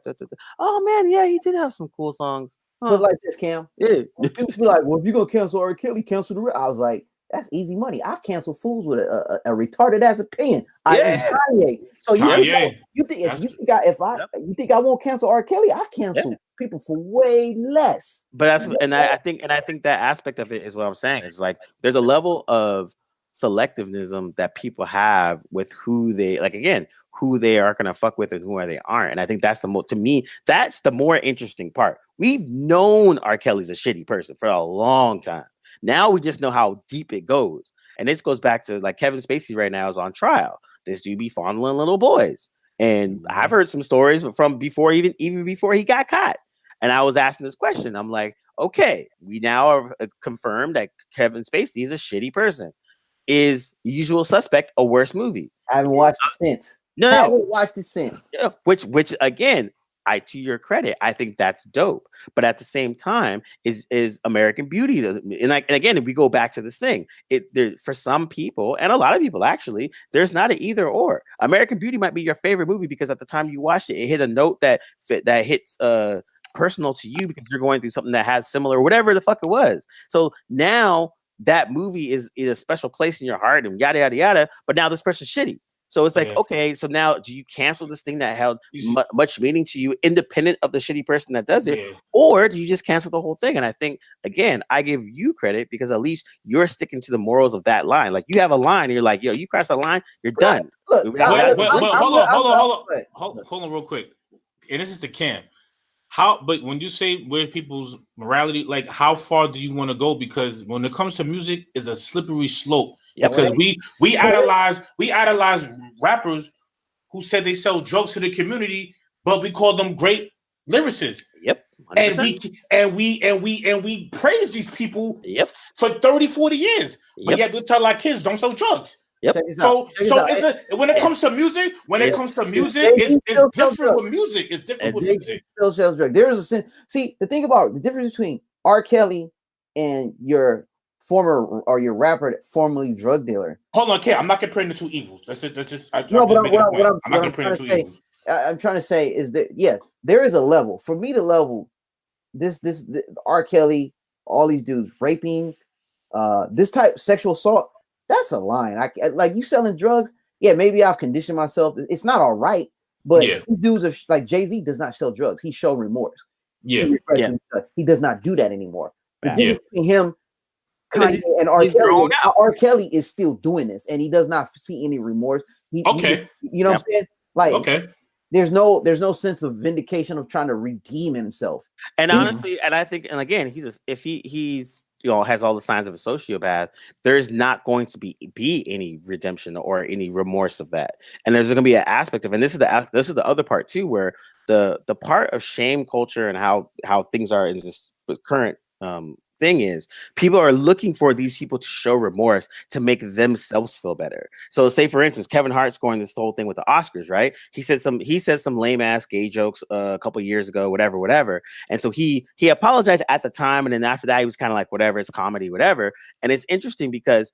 oh man, yeah, he did have some cool songs. But like this, Cam, people be like, well, if you're gonna cancel R. Kelly, cancel the rest. I was like, that's easy money. I've canceled fools with a retarded ass opinion. Kanye. So you think I won't cancel R. Kelly? I've canceled people for way less. But I think that aspect of it is what I'm saying. It's like there's a level of selectivism that people have with who they are going to fuck with and who they aren't. And I think that's to me, that's the more interesting part. We've known R. Kelly's a shitty person for a long time. Now we just know how deep it goes. And this goes back to like Kevin Spacey right now is on trial. This dude be fondling little boys. And I've heard some stories from before, even before he got caught. And I was asking this question. I'm like, okay, we now have confirmed that Kevin Spacey is a shitty person. Is Usual Suspect a worse movie? I haven't watched it since. No, I haven't watched it since. Yeah, which again, to your credit, I think that's dope. But at the same time, is American Beauty, and again, if we go back to this thing, for some people and a lot of people actually, there's not an either or. American Beauty might be your favorite movie because at the time you watched it, it hit a note that hits personal to you because you're going through something that has similar, whatever the fuck it was. So now that movie is in a special place in your heart and yada, yada, yada. But now this person's shitty. So it's like, okay, so now do you cancel this thing that held much meaning to you independent of the shitty person that does it? Or do you just cancel the whole thing? And I think, again, I give you credit because at least you're sticking to the morals of that line. Like you have a line and you're like, yo, you cross the line, you're done. Look, hold on real quick. And this is the Cam. But when you say where's people's morality, like how far do you want to go? Because when it comes to music, it's a slippery slope. Yep. Because we idolize rappers who said they sell drugs to the community, but we call them great lyricists. Yep. 100%. And we praise these people for 30, 40 years. But yet we tell our kids don't sell drugs. Yep. So when it comes to music, it's different with music. It's different with music. Still sells drugs. There is a sense. See, the thing about the difference between R. Kelly and your former or your rapper that formerly drug dealer. Hold on, I'm not comparing the two evils. That's it. That's just. I'm not comparing the two evils. I'm trying to say is that there is a level. For me, the level, this R. Kelly, all these dudes raping, this type of sexual assault. That's a line. I like you selling drugs. Yeah, maybe I've conditioned myself. It's not all right, but these dudes are like Jay-Z does not sell drugs. He showed remorse. He does not do that anymore. The difference between him, Kanye, and R. Kelly is still doing this, and he does not see any remorse. You know what I'm saying? Like, there's no sense of vindication of trying to redeem himself. And honestly, and I think, and again, if he's has all the signs of a sociopath, there's not going to be any redemption or any remorse of that. And there's going to be an aspect of, and this is the other part too, where the part of shame culture and how things are in this current thing is people are looking for these people to show remorse to make themselves feel better. So say for instance, Kevin Hart scoring this whole thing with the Oscars, right? He said some lame ass gay jokes a couple years ago, whatever. And so he apologized at the time, and then after that he was kind of like, whatever, it's comedy, whatever. And it's interesting because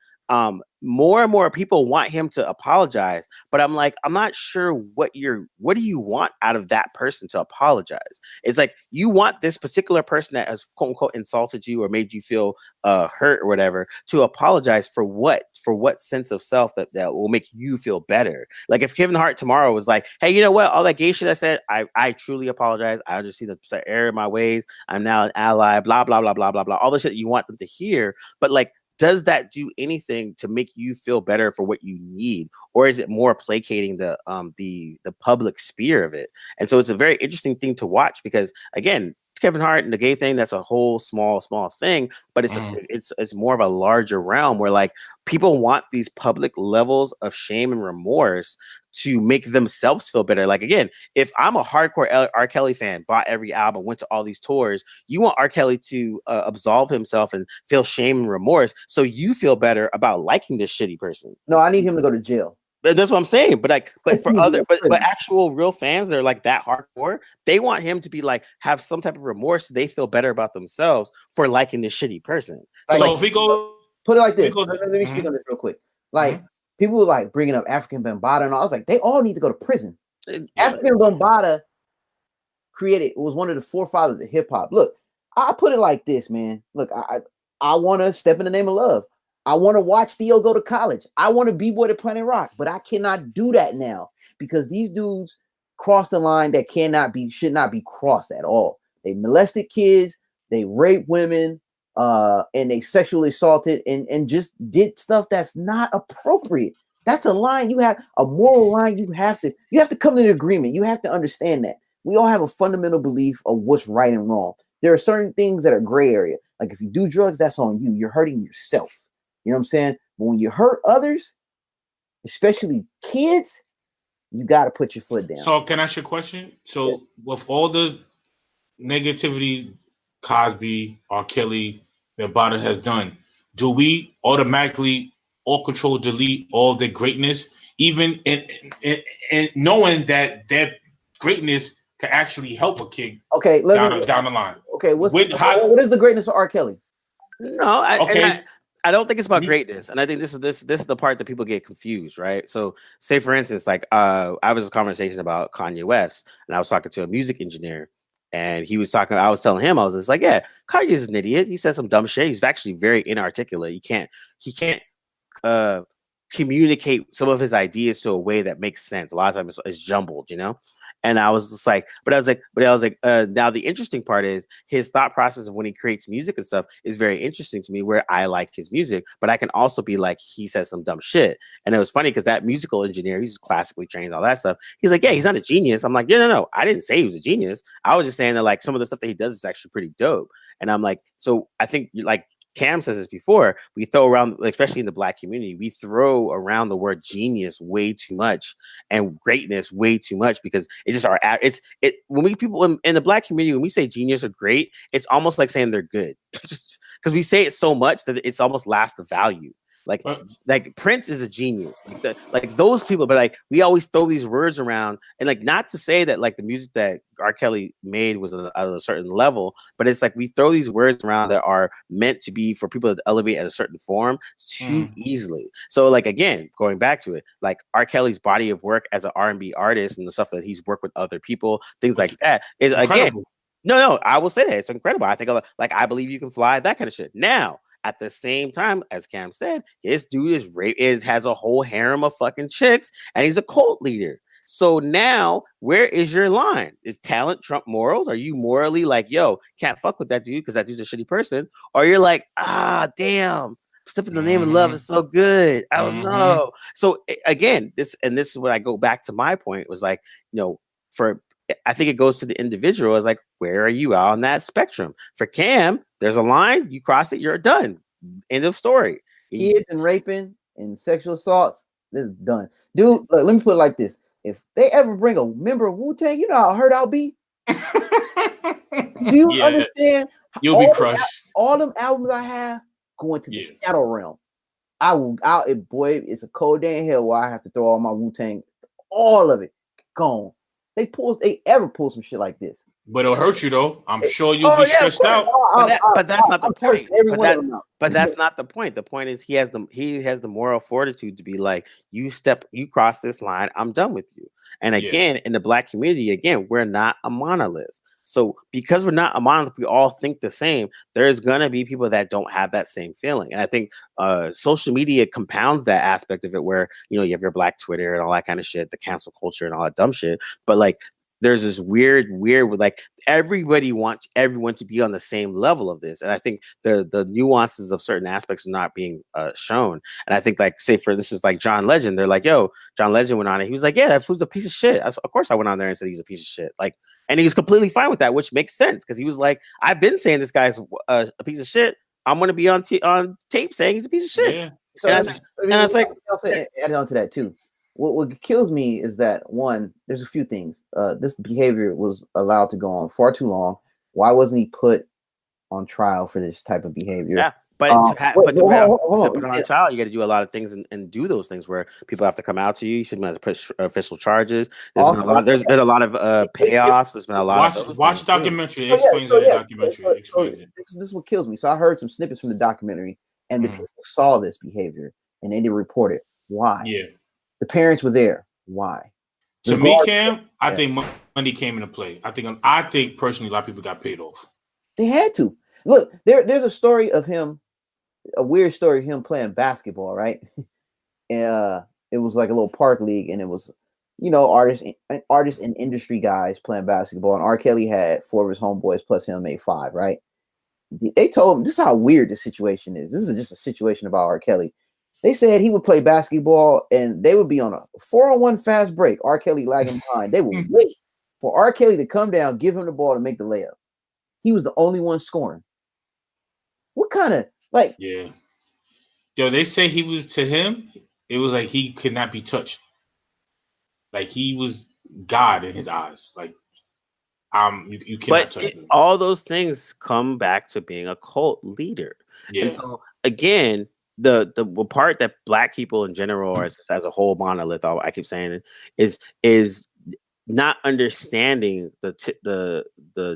more and more people want him to apologize, but I'm like, I'm not sure what do you want out of that person to apologize? It's like, you want this particular person that has quote unquote insulted you or made you feel hurt or whatever to apologize for what sense of self that will make you feel better. Like if Kevin Hart tomorrow was like, hey, you know what, all that gay shit I said, I truly apologize, I just see the error in my ways, I'm now an ally, blah blah blah blah blah blah, all the shit you want them to hear, but like, does that do anything to make you feel better for what you need, or is it more placating the public sphere of it? And so it's a very interesting thing to watch because again, Kevin Hart and the gay thing, that's a whole small thing, but it's more of a larger realm where like people want these public levels of shame and remorse to make themselves feel better. Like again, if I'm a hardcore R. Kelly fan, bought every album, went to all these tours, you want R. Kelly to absolve himself and feel shame and remorse so you feel better about liking this shitty person. No, I need him to go to jail. That's what I'm saying. But like, but actual real fans that are like that hardcore, they want him to be like, have some type of remorse so they feel better about themselves for liking this shitty person. So like, if we go, put it like this, let me speak on this real quick. Like people were like bringing up African Bambaataa, and I was like, they all need to go to prison. African Bambaataa was one of the forefathers of hip hop. Look, I put it like this, man. Look, I want to step in the name of love. I want to watch Theo go to college. I want to B-boy to Planet Rock, but I cannot do that now because these dudes crossed the line that should not be crossed at all. They molested kids, they raped women, and they sexually assaulted and just did stuff that's not appropriate. That's a line you have, a moral line you have to come to an agreement. You have to understand that. We all have a fundamental belief of what's right and wrong. There are certain things that are gray area. Like if you do drugs, that's on you. You're hurting yourself. You know what I'm saying? But when you hurt others, especially kids, you got to put your foot down. So can I ask you a question? So with all the negativity Cosby, R. Kelly, Bambaataa has done, do we automatically all control delete all their greatness, even in knowing that their greatness can actually help a kid down the line? Okay, what is the greatness of R. Kelly? No, I don't think it's about greatness, and I think this is the part that people get confused, right? So, say for instance, like I was a conversation about Kanye West, and I was talking to a music engineer, and he was talking. I was telling him, I was just like, "Yeah, Kanye's an idiot. He says some dumb shit. He's actually very inarticulate. He can't communicate some of his ideas to a way that makes sense. A lot of times it's jumbled, you know." And I was just like, now the interesting part is his thought process of when he creates music and stuff is very interesting to me, where I like his music, but I can also be like, he says some dumb shit. And it was funny because that musical engineer, he's classically trained, all that stuff. He's like, yeah, he's not a genius. I'm like, no. I didn't say he was a genius. I was just saying that like some of the stuff that he does is actually pretty dope. And I'm like, so I think like Cam says this before, we throw around, especially in the Black community, we throw around the word genius way too much and greatness way too much because it's just when people in the Black community, when we say genius or great, it's almost like saying they're good because we say it so much that it's almost lost the value. Like Prince is a genius, like those people, but like we always throw these words around, and like not to say that like the music that R. Kelly made was at a certain level, but it's like we throw these words around that are meant to be for people to elevate at a certain form too easily. So like again, going back to it, like R. Kelly's body of work as an R&B artist and the stuff that he's worked with other people, things like that is incredible. Again, no, I will say that it's incredible. I think like I Believe You Can Fly, that kind of shit. Now, at the same time, as Cam said, this dude has a whole harem of fucking chicks, and he's a cult leader. So now, where is your line? Is talent trump morals? Are you morally like, yo, can't fuck with that dude because that dude's a shitty person? Or you're like, damn, stuff in the name of love is so good. I don't know. So again, this is what I go back to my point was like, I think it goes to the individual as like, where are you out on that spectrum? For Cam, there's a line, you cross it, you're done. End of story. Kids and raping and sexual assaults, this is done. Dude, look, let me put it like this. If they ever bring a member of Wu-Tang, you know how hurt I'll be? Do you understand? You'll be crushed. All them albums I have going to the shadow realm. Boy, it's a cold day in hell where I have to throw all my Wu-Tang, all of it, gone. They ever pull some shit like this. But it'll hurt you though. I'm sure you'll be stressed out. But that's not the point. But that's not the point. The point is he has the moral fortitude to be like, you cross this line, I'm done with you. And again, in the Black community, again, we're not a monolith. So because we're not a monolith, we all think the same. There's gonna be people that don't have that same feeling. And I think social media compounds that aspect of it where, you have your Black Twitter and all that kind of shit, the cancel culture and all that dumb shit. But like there's this weird like everybody wants everyone to be on the same level of this. And I think the nuances of certain aspects are not being shown. And I think like, say for this is like John Legend, they're like, yo, John Legend went on it. He was like, yeah, that fool's a piece of shit. Of course I went on there and said he's a piece of shit. Like, and he was completely fine with that, which makes sense because he was like, I've been saying this guy's a piece of shit. I'm going to be on tape saying he's a piece of shit. Yeah. So and I was like, add on to that too. What kills me is that one, there's a few things. This behavior was allowed to go on far too long. Why wasn't he put on trial for this type of behavior? Yeah, but to put on trial, you got to do a lot of things and do those things where people have to come out to you. You shouldn't have to put official charges. There's been a lot of payoffs. There's been a lot of watch the documentary. It explains the documentary. This is what kills me. So I heard some snippets from the documentary, and the people saw this behavior and they didn't report it. Why? Yeah. The parents were there. Why? To me, Cam, I think money came into play. I think personally, a lot of people got paid off. They had to. Look, there's a story of him, a weird story of him playing basketball, right? And it was like a little park league, and it was, artists and industry guys playing basketball. And R.Kelly had 4 of his homeboys plus him made 5, right? They told him, this is how weird the situation is. This is just a situation about R.Kelly. They said he would play basketball and they would be on a 4-on-1 fast break. R. Kelly lagging behind. They would wait for R. Kelly to come down, give him the ball to make the layup. He was the only one scoring. What kind of Yeah. Yo, they say he was, to him, it was like he could not be touched. Like he was God in his eyes. Like you cannot touch him. All those things come back to being a cult leader. Yeah. And so again, the part that Black people in general, or as a whole monolith, I keep saying it, is not understanding the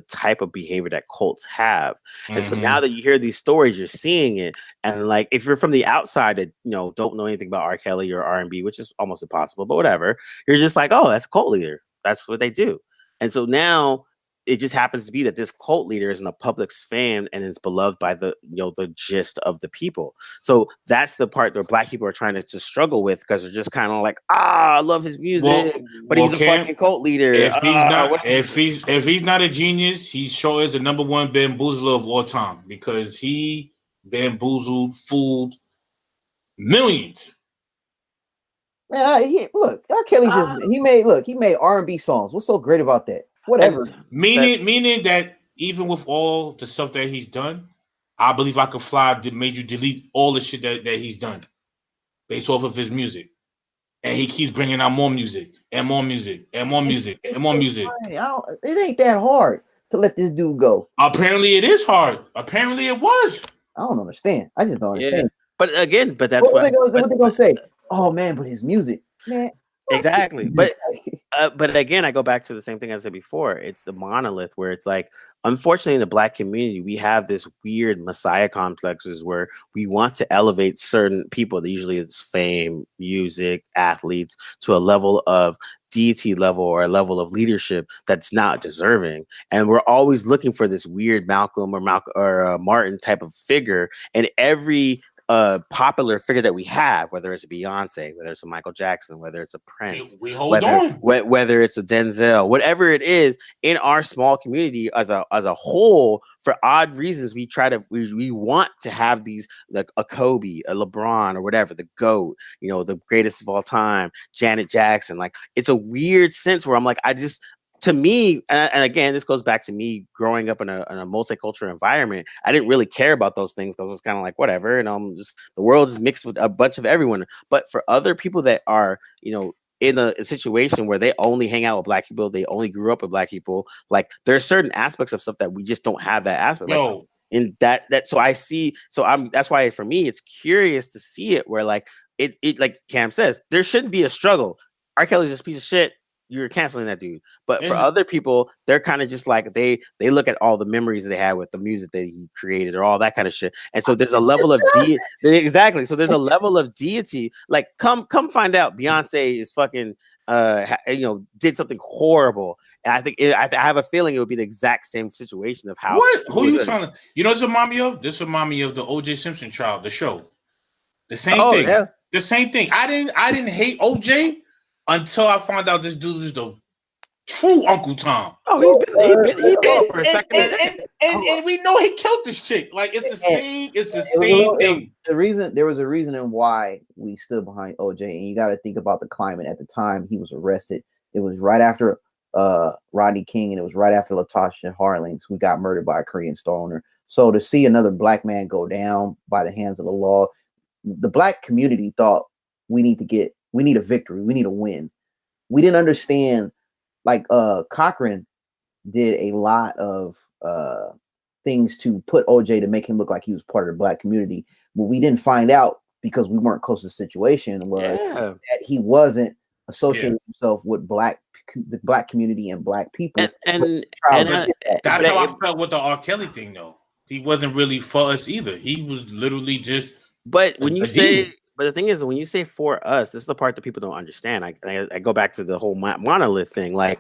type of behavior that cults have. And so now that you hear these stories, you're seeing it. And like, if you're from the outside that, don't know anything about R. Kelly or R&B, which is almost impossible, but whatever, you're just like, oh, that's a cult leader. That's what they do. And so now it just happens to be that this cult leader is in the public's fan and is beloved by the gist of the people. So that's the part that Black people are trying to struggle with, because they're just kind of like, I love his music, but he's a fucking cult leader. If he's not a genius, he sure is the number one bamboozler of all time, because he bamboozled, fooled millions. Man, look, R. Kelly he made R&B songs. What's so great about that? Whatever. Meaning that even with all the stuff that he's done, I Believe I Could Fly made you delete all the shit that he's done based off of his music. And he keeps bringing out more music and more music and more music and more music. It ain't that hard to let this dude go. Apparently it is hard. Apparently it was. I don't understand. I just don't understand. Yeah. But again, that's what they gonna say. Oh man, but his music, man. Exactly. But again, I go back to the same thing I said before. It's the monolith where it's like, unfortunately, in the Black community, we have this weird messiah complexes where we want to elevate certain people, usually it's fame, music, athletes, to a level of deity level or a level of leadership that's not deserving. And we're always looking for this weird Malcolm or Martin type of figure in every popular figure that we have, whether it's a Beyonce, whether it's a Michael Jackson, whether it's a Prince, whether it's a Denzel, whatever it is in our small community as a whole. For odd reasons, we want to have these, like a Kobe, a LeBron, or whatever, the GOAT, the greatest of all time, Janet Jackson. Like, it's a weird sense where I'm like, to me, and again, this goes back to me growing up in a multicultural environment. I didn't really care about those things because it was kind of like whatever, and just the world is mixed with a bunch of everyone. But for other people that are, in a situation where they only hang out with black people, they only grew up with black people, like there's certain aspects of stuff that we just don't have that aspect. Like Yo, in so I see, that's why for me it's curious to see it where like it like Cam says, there shouldn't be a struggle. R. Kelly's just a piece of shit. You're canceling that dude. But for other people, they're kind of just like they look at all the memories they had with the music that he created or all that kind of shit. And so there's a level of exactly. So there's a level of deity. Like come find out, Beyonce is fucking did something horrible. And I think I have a feeling it would be the exact same situation of how. What? Who you telling? You know, this remind me of? This remind me of the O.J. Simpson trial, the show. The same thing. Yeah. The same thing. I didn't hate OJ until I found out this dude is the true Uncle Tom. Oh, he's been for a second. And we know he killed this chick. Like it's the same. It's the same thing. There was a reason and why we stood behind OJ, and you got to think about the climate at the time he was arrested. It was right after Rodney King, and it was right after Latasha Harlins, who got murdered by a Korean store owner. So to see another black man go down by the hands of the law, the black community thought we need a victory, we need a win. We didn't understand, like Cochran did a lot of things to put OJ to make him look like he was part of the black community. But we didn't find out because we weren't close to the situation was that he wasn't associating himself with the black community and black people. And that's how I felt with the R. Kelly thing, though. He wasn't really for us either. He was literally just. But when you say, but the thing is, when you say for us, this is the part that people don't understand. I go back to the whole monolith thing. Like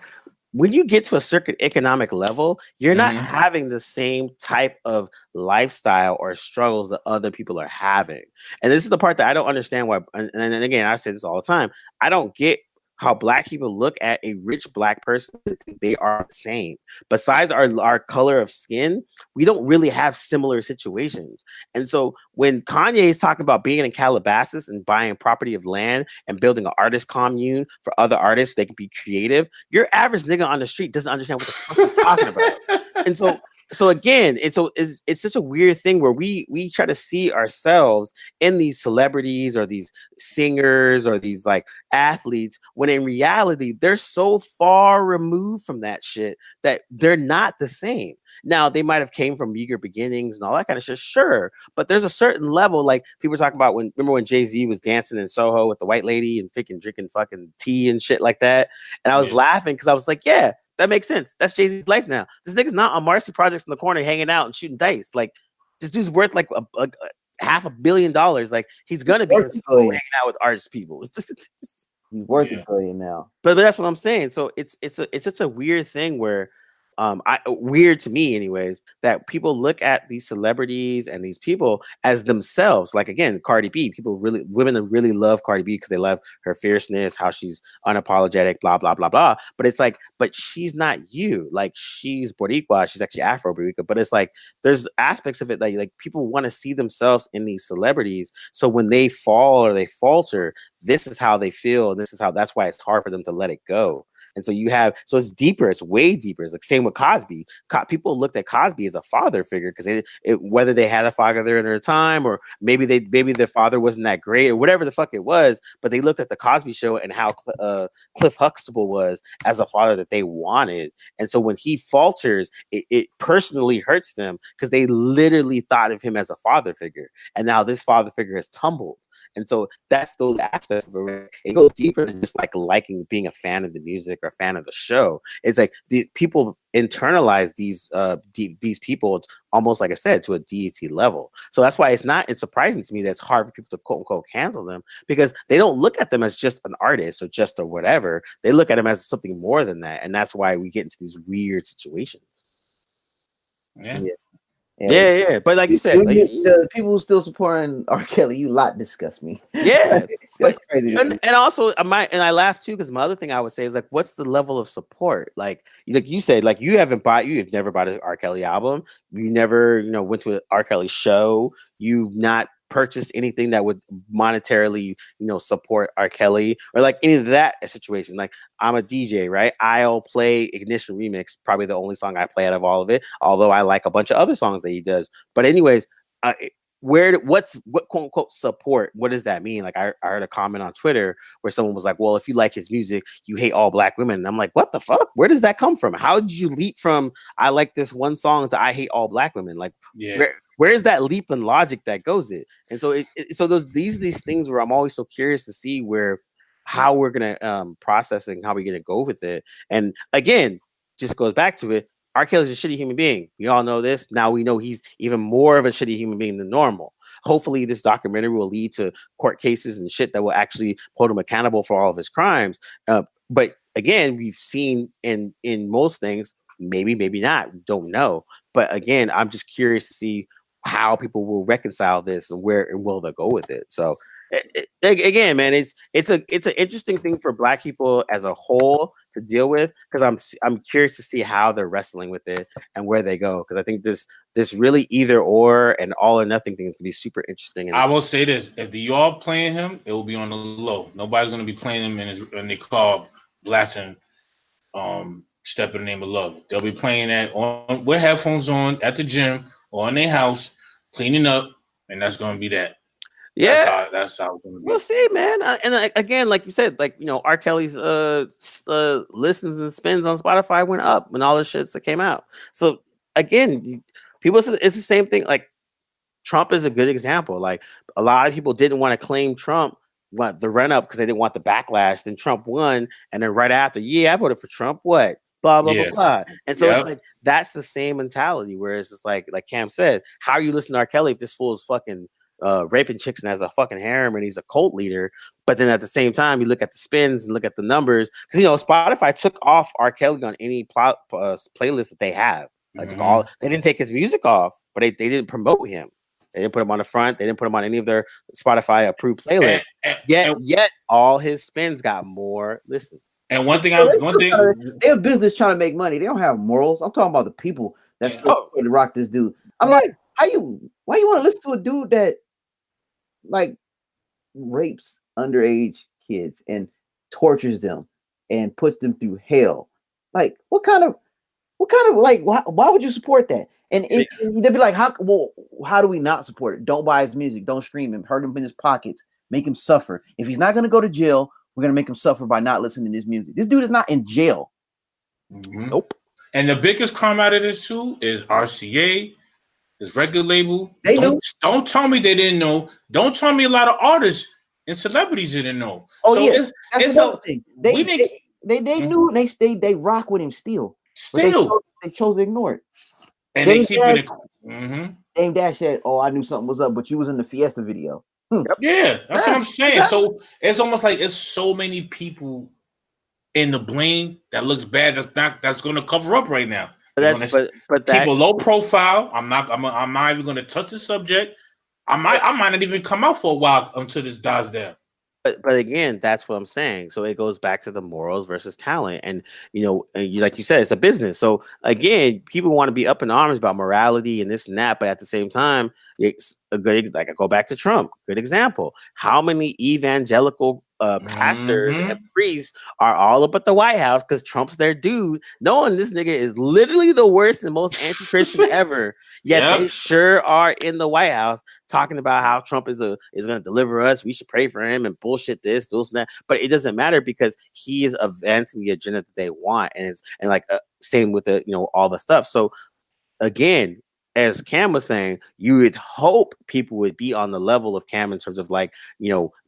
when you get to a certain economic level, you're not having the same type of lifestyle or struggles that other people are having. And this is the part that I don't understand why. And again, I say this all the time. I don't get how black people look at a rich black person and think they are the same. Besides our color of skin, we don't really have similar situations. And so when Kanye is talking about being in Calabasas and buying property of land and building an artist commune for other artists, they can be creative. Your average nigga on the street doesn't understand what the fuck he's talking about. And so again, it's such a weird thing where we try to see ourselves in these celebrities or these singers or these like athletes when in reality they're so far removed from that shit that they're not the same. Now they might have came from meager beginnings and all that kind of shit, sure, but there's a certain level. Like people talk about remember when Jay-Z was dancing in Soho with the white lady and drinking fucking tea and shit like that, and I was laughing because I was like, yeah. That makes sense. That's Jay-Z's life now. This nigga's not on Marcy Projects in the corner hanging out and shooting dice. Like, this dude's worth like a $500 million. Like, he's gonna be in school hanging out with artist people. He's worth $1 billion now. But that's what I'm saying. So it's such a weird thing where weird to me anyways, that people look at these celebrities and these people as themselves. Like again, Cardi B, women really love Cardi B because they love her fierceness, how she's unapologetic, blah, blah, blah, blah. But it's like, but she's not you. Like she's Boricua, she's actually Afro-Boricua, but it's like, there's aspects of it that like people want to see themselves in these celebrities. So when they fall or they falter, this is how they feel. And that's why it's hard for them to let it go. And so so it's deeper. It's way deeper. It's like same with Cosby. People looked at Cosby as a father figure because whether they had a father there in their time or maybe their father wasn't that great or whatever the fuck it was, but they looked at the Cosby Show and how Cliff Huxtable was as a father that they wanted. And so when he falters, it personally hurts them because they literally thought of him as a father figure. And now this father figure has tumbled. And so that's those aspects of it. It goes deeper than just like liking being a fan of the music or a fan of the show. It's like the people internalize these people almost, like I said, to a deity level. So that's why it's surprising to me that it's hard for people to quote unquote cancel them because they don't look at them as just an artist or just or whatever. They look at them as something more than that. And that's why we get into these weird situations. Yeah. Yeah. But like you said, the people who still supporting R. Kelly, you lot disgust me. Yeah, that's crazy. And also, I laugh too because my other thing I would say is like, what's the level of support? Like you said, like you have never bought an R. Kelly album. You never, went to an R. Kelly show. You've not purchased anything that would monetarily, support R. Kelly or like any of that situation. Like I'm a DJ, right? I'll play Ignition Remix, probably the only song I play out of all of it. Although I like a bunch of other songs that he does. But anyways, what quote unquote support? What does that mean? Like I heard a comment on Twitter where someone was like, "Well, if you like his music, you hate all black women." And I'm like, "What the fuck? Where does that come from? How did you leap from I like this one song to I hate all black women? Like, where's that leap in logic that goes it?" And so so these things where I'm always so curious to see how we're gonna process it and how we're gonna go with it. And again, just goes back to it. R. Kelly's a shitty human being. We all know this. Now we know he's even more of a shitty human being than normal. Hopefully, this documentary will lead to court cases and shit that will actually hold him accountable for all of his crimes. But again, we've seen in most things, maybe not, don't know. But again, I'm just curious to see how people will reconcile this and where and will they go with it. So again, man, it's an interesting thing for Black people as a whole to deal with, because I'm curious to see how they're wrestling with it and where they go, because I think this really either or and all or nothing thing is gonna be super interesting. And I will say this: if the y'all playing him, it will be on the low. Nobody's gonna be playing him in the car blasting "Step in the Name of Love." They'll be playing that on with headphones on at the gym or in their house, cleaning up, and that's gonna be that. Yeah, that's how it's gonna be. We'll see, man. And again, like you said, like R. Kelly's listens and spins on Spotify went up when all the shits that came out. So again, people say it's the same thing. Like Trump is a good example. Like a lot of people didn't want to claim Trump the run up because they didn't want the backlash. Then Trump won, and then right after, I voted for Trump. What? Blah blah blah blah. And so it's like that's the same mentality. Whereas it's like Cam said, how are you listening to R. Kelly if this fool is fucking raping chicks and has a fucking harem and he's a cult leader? But then at the same time, you look at the spins and look at the numbers, because Spotify took off R. Kelly on any playlist that they have. Like they didn't take his music off, but they didn't promote him. They didn't put him on the front. They didn't put him on any of their Spotify approved playlists. Yet all his spins got more listens. And they have business trying to make money. They don't have morals. I'm talking about the people that's to rock this dude. I'm like, why you want to listen to a dude that like rapes underage kids and tortures them and puts them through hell? Like, what kind of like why would you support that? And they'd be like, how do we not support it? Don't buy his music, don't stream him, hurt him in his pockets, make him suffer. If he's not going to go to jail, we're going to make him suffer by not listening to his music. This dude is not in jail. Nope. And the biggest crime out of this too is RCA, his record label. Don't tell me they didn't know. Don't tell me a lot of artists and celebrities didn't know. Oh, so yeah, that's another thing. They knew. They rock with him still. They chose to ignore it. And they keep it. Dame Dash said, "Oh, I knew something was up, but you was in the Fiesta video." Yeah, that's what I'm saying. So it's almost like it's so many people in the blame that looks bad. That's going to cover up right now. But keep a low profile. I'm not even going to touch the subject. I might not even come out for a while until this dies down. But again, that's what I'm saying. So it goes back to the morals versus talent, and like you said, it's a business. So again, people want to be up in arms about morality and this and that, but at the same time, it's a good, like I go back to Trump, good example. How many evangelical pastors and priests are all up at the White House because Trump's their dude, knowing this nigga is literally the worst and most anti-Christian ever. Yet they sure are in the White House talking about how Trump is going to deliver us. We should pray for him and bullshit this and that. But it doesn't matter because he is advancing the agenda that they want, and same with the all the stuff. So again, as Cam was saying, you would hope people would be on the level of Cam in terms of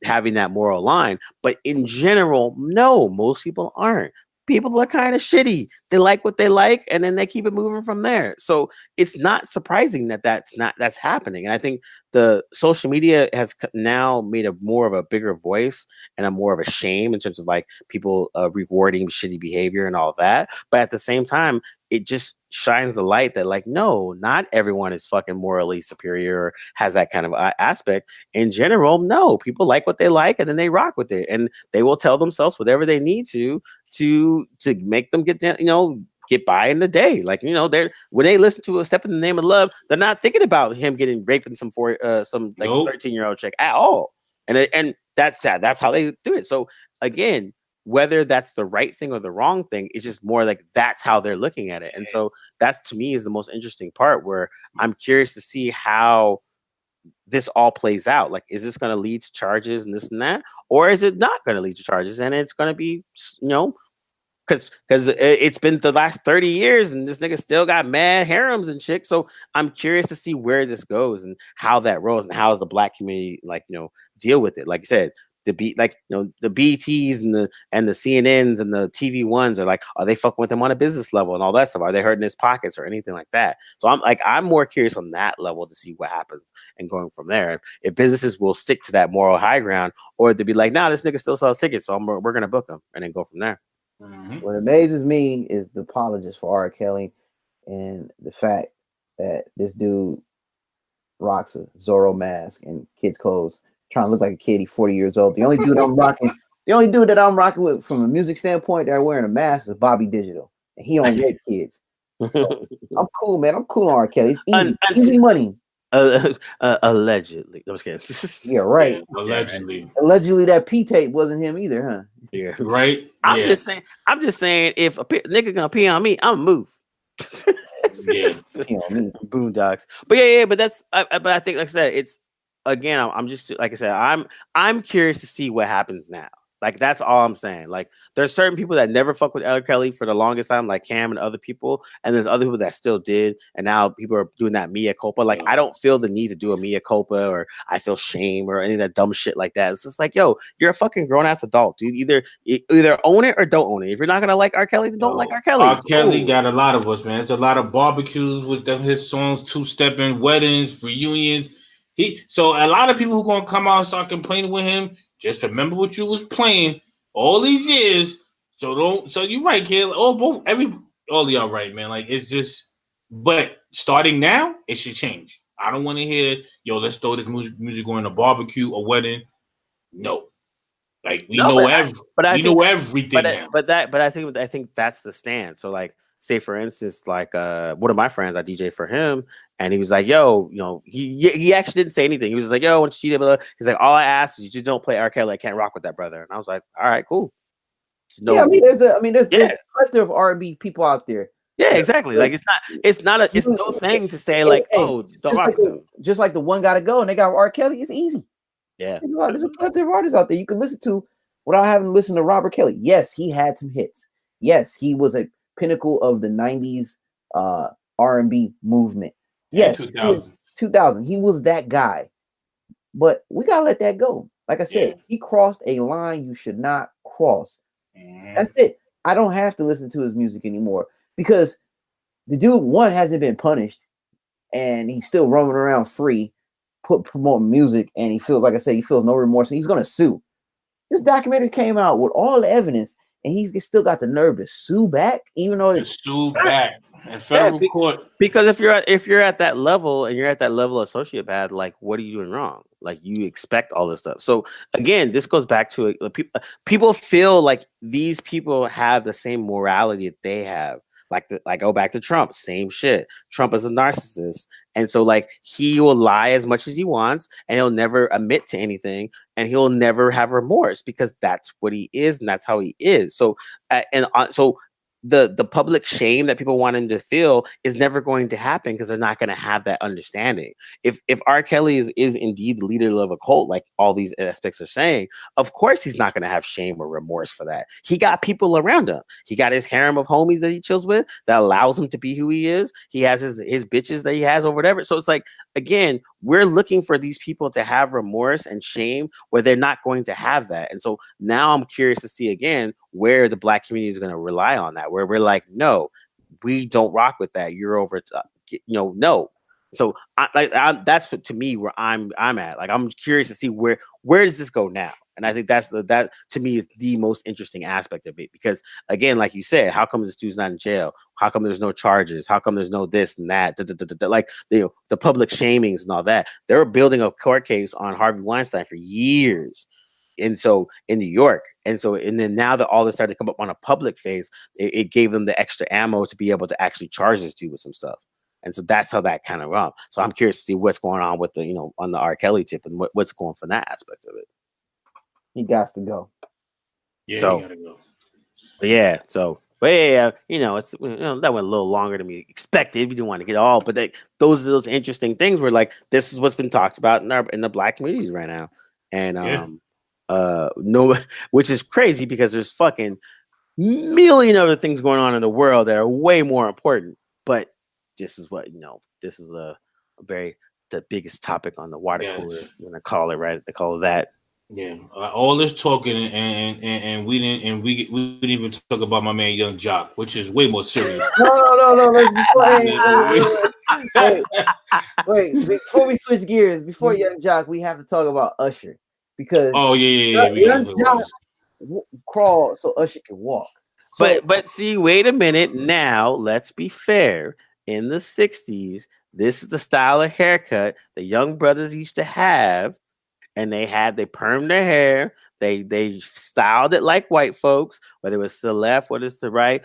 having that moral line. But in general, no, most people aren't. People are kind of shitty. They like what they like, and then they keep it moving from there. So it's not surprising that's happening. And I think the social media has now made a more of a bigger voice and a more of a shame in terms of people rewarding shitty behavior and all that. But at the same time, it just shines the light that no, not everyone is fucking morally superior or has that kind of aspect. In general, no, people like what they like, and then they rock with it, and they will tell themselves whatever they need to make them get down, get by in the day. Like, you know, they're when they listen to A Step in the Name of Love, they're not thinking about him getting raped in some 13-year-old chick at all. And that's sad. That's how they do it. So again, whether that's the right thing or the wrong thing, it's just more like that's how they're looking at it. And so that's, to me, is the most interesting part, where I'm curious to see how this all plays out. Like, is this going to lead to charges and this and that, or is it not going to lead to charges and it's going to be, you know, because it's been the last 30 years and this nigga still got mad harems and chicks. So I'm curious to see where this goes and how that rolls, and how does the black community, like, you know, deal with it. Like I said, the BTs and the CNNs and the TV ones are like, are they fucking with him on a business level and all that stuff? Are they hurting his pockets or anything like that? So I'm more curious on that level to see what happens and going from there. If businesses will stick to that moral high ground, or to be like, nah, this nigga still sells tickets, so we're gonna book him, and then go from there. What amazes me is the apologist for R.Kelly, and the fact that this dude rocks a Zorro mask and kids' clothes, trying to look like a kid. He's 40 years old. The only dude that I'm rocking with from a music standpoint that are wearing a mask is Bobby Digital, and he don't rape kids. So I'm cool, man. I'm cool on R.Kelly. It's easy, easy money. Allegedly. I'm just kidding. Yeah, right. Yeah, allegedly. Allegedly, that P tape wasn't him either, huh? Yeah. Right. I'm just saying, if a nigga gonna pee on me, I'm gonna move. Yeah. Boondocks. But yeah. But that's. But I think, like I said, it's again. I'm just, like I said. I'm curious to see what happens now. Like, that's all I'm saying. Like, there's certain people that never fuck with R.Kelly for the longest time, like Cam and other people, and there's other people that still did, and now people are doing that mea culpa. Like, I don't feel the need to do a mea culpa, or I feel shame, or any of that dumb shit like that. It's just like, yo, you're a fucking grown ass adult, dude. Either own it or don't own it. If you're not gonna like R.Kelly, then don't like R.Kelly. R.Kelly got a lot of us, man. There's a lot of barbecues with his songs, two-stepping, weddings, reunions. So a lot of people who gonna come out and start complaining with him, just remember what you was playing all these years. So you're right, kid. All of y'all right, man. Like, it's just, but starting now, it should change. I don't want to hear, yo, let's throw this music on a barbecue, a wedding. No. Like, we know everything now. But I think that's the stand. So, like, say for instance, like one of my friends, I DJ for him, and he was like, yo, you know, he actually didn't say anything. He was like, yo, when she did, he's like, all I asked is you just don't play R.Kelly. I can't rock with that brother. And I was like, all right, cool. Yeah, there's a plethora of R&B people out there. Yeah, exactly. Like, it's no thing to say, like, oh, don't rock with them. Just like the One Gotta Go, and they got R.Kelly. It's easy. Yeah, there's a plethora of artists out there you can listen to without having to listen to Robert Kelly. Yes, he had some hits. Yes, he was a pinnacle of the 90s R&B movement. Yes, 2000. He was that guy. But we gotta let that go. Like I said, he crossed a line you should not cross. That's it. I don't have to listen to his music anymore, because the dude, one, hasn't been punished, and he's still roaming around free, promoting music, and he feels, like I said, he feels no remorse, and he's gonna sue. This documentary came out with all the evidence, and he's still got the nerve to sue back, even though it's sue back in federal court. Because if you're at that level, and you're at that level of sociopath, like, what are you doing wrong? Like, you expect all this stuff. So again, this goes back to people feel like these people have the same morality that they have. Like, go back to Trump, same shit. Trump is a narcissist. And so, like, he will lie as much as he wants, and he'll never admit to anything, and he'll never have remorse, because that's what he is, and that's how he is. So, so the public shame that people want him to feel is never going to happen, because they're not going to have that understanding. If R. Kelly is indeed the leader of a cult, like all these aspects are saying, of course he's not going to have shame or remorse for that. He got people around him. He got his harem of homies that he chills with that allows him to be who he is. He has his bitches that he has or whatever. So it's like, again, we're looking for these people to have remorse and shame where they're not going to have that. And so now I'm curious to see again where the black community is going to rely on that, where we're like, no, we don't rock with that. You're over, no. So that's what, to me, where I'm at. Like, I'm curious to see where does this go now? And I think that to me is the most interesting aspect of it, because again, like you said, how come this dude's not in jail? How come there's no charges? How come there's no this and that? Like, the public shamings and all that. They were building a court case on Harvey Weinstein for years. and so in New York, and then now that all this started to come up on a public face, it gave them the extra ammo to be able to actually charge this dude with some stuff. And so that's how that kind of run. So I'm curious to see what's going on with the, on the R. Kelly tip and what's going from that aspect of it. He got to go. Yeah, he gotta go. But yeah, it's that went a little longer than we expected. We didn't want to get all, but those are those interesting things where like this is what's been talked about in the Black communities right now, and no, which is crazy because there's fucking million other things going on in the world that are way more important. But this is what this is the biggest topic on the water cooler. I'm gonna call it right. They call it that. Yeah, all this talking and we didn't even talk about my man Young Joc, which is way more serious. No. Wait. Before we switch gears, before Young Joc, we have to talk about Usher because Young Joc crawled so Usher can walk. But see, wait a minute. Now let's be fair. In the 60s, this is the style of haircut the young brothers used to have. And they permed their hair. They styled it like white folks, whether it was to the left, whether it's to the right.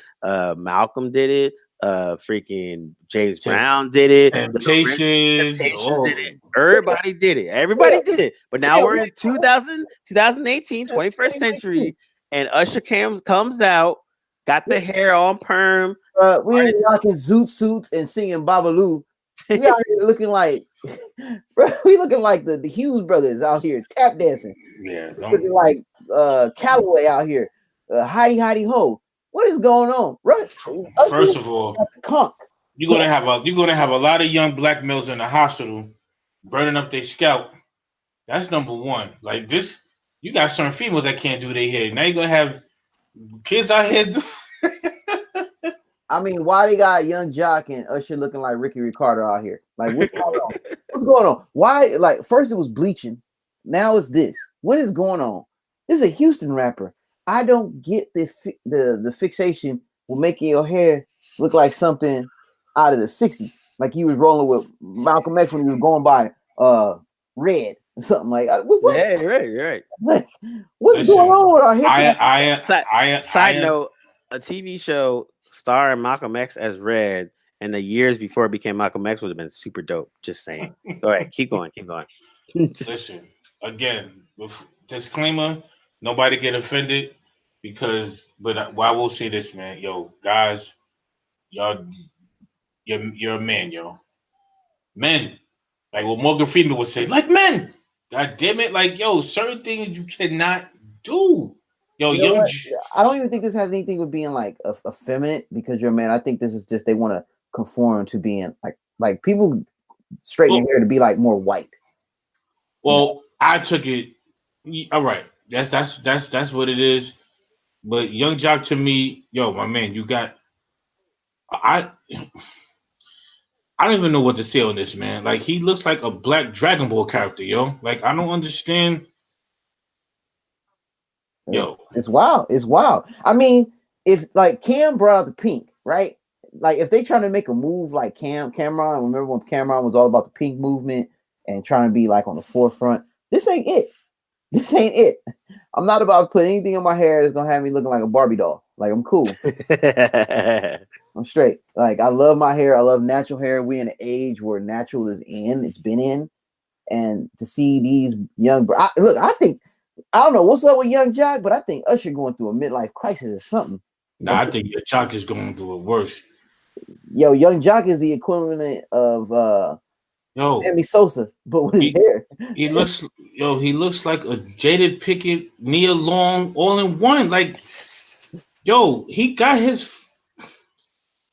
Malcolm did it. Freaking James Brown did it. Temptations did it. Everybody did it. Everybody did it. But now we're in 2018, 21st century, and Usher comes out, got the hair on perm. We ain't rocking zoot suits and singing Babalu. We out here looking like, bro, we looking like the Hughes brothers out here tap dancing. Yeah, looking like Calloway out here, hidey ho. What is going on, right? First of all, Conk. You're gonna have a lot of young black males in the hospital burning up their scalp. That's number one. Like this, you got certain females that can't do their hair. Now you're gonna have kids out here. I mean, why they got Young Joc and Usher looking like Ricky Ricardo out here? Like, what's going on? What's going on? Why? Like, first it was bleaching, now it's this. What is going on? This is a Houston rapper. I don't get the fixation with making your hair look like something out of the 60s, like he was rolling with Malcolm X when he was going by red or something like. What? Yeah, you're right. Like, what's going on with our hip? Side note: a TV show starring Malcolm X as Red, and the years before it became Malcolm X would have been super dope. Just saying. Go ahead, keep going. Listen, again, with disclaimer: nobody get offended but I will say this, man. Yo, guys, y'all, you're a man, yo. Men, like what Morgan Freeman would say, like men. God damn it, like yo, certain things you cannot do. Yo, I don't even think this has anything with being like effeminate because you're a man. I think this is just they want to conform to being like people straighten their hair to be like more white. Well, I took it. All right, that's what it is. But Young Joc to me, yo, my man, you got. I don't even know what to say on this, man. Like he looks like a black Dragon Ball character, yo. Like I don't understand. Yo, it's wild. It's wild. I mean, if like Cam brought out the pink, right? Like if they trying to make a move like Cameron, remember when Cameron was all about the pink movement and trying to be like on the forefront? This ain't it. This ain't it. I'm not about to put anything in my hair that's gonna have me looking like a Barbie doll. Like I'm cool. I'm straight. Like I love my hair. I love natural hair. We in an age where natural is in. It's been in, and to see these young I think. I don't know what's up with Young Joc, but I think Usher going through a midlife crisis or something. Nah, I think Joc is going through it worse. Yo, Young Joc is the equivalent of Sammy Sosa, but with his hair. He looks like a Jaded Pickett, Nia Long, all in one. Like, yo, he got his.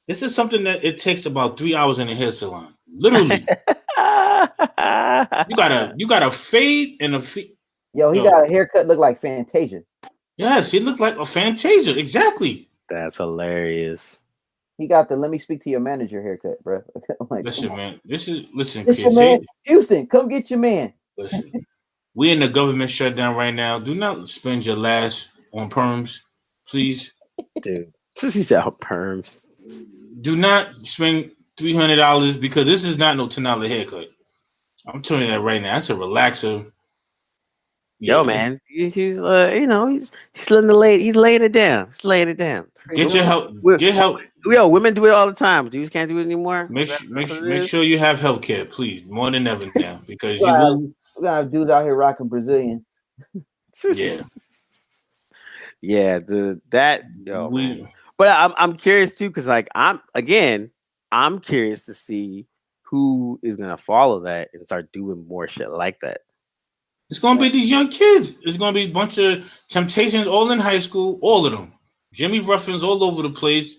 This is something that it takes about 3 hours in a hair salon. Literally, you got a fade and a fade. Yo, he got a haircut look like Fantasia. Yes, he looked like a Fantasia. Exactly. That's hilarious. He got the "let me speak to your manager" haircut, bro. Like, listen, man. Listen, Chris. Man. Houston, come get your man. Listen, we in the government shutdown right now. Do not spend your last on perms, please. Dude, he's out perms. Do not spend $300 because this is not no $10 haircut. I'm telling you that right now. That's a relaxer. Yo, Yeah. man, he's you know, he's letting the lady, he's laying it down. He's laying it down. Get your help. Women, Get help. yo, women do it all the time. Dudes can't do it anymore. Make That's sure, make what sure, it make is. sure you have health care, please, more than ever now, because We you gotta have, will. we gotta have dudes out here rocking Brazilian. Yeah, Yeah, the that yo man. we. But I'm curious too, because like I'm curious to see who is gonna follow that and start doing more shit like that. It's gonna be these young kids. It's gonna be a bunch of Temptations, all in high school, all of them. Jimmy Ruffins all over the place,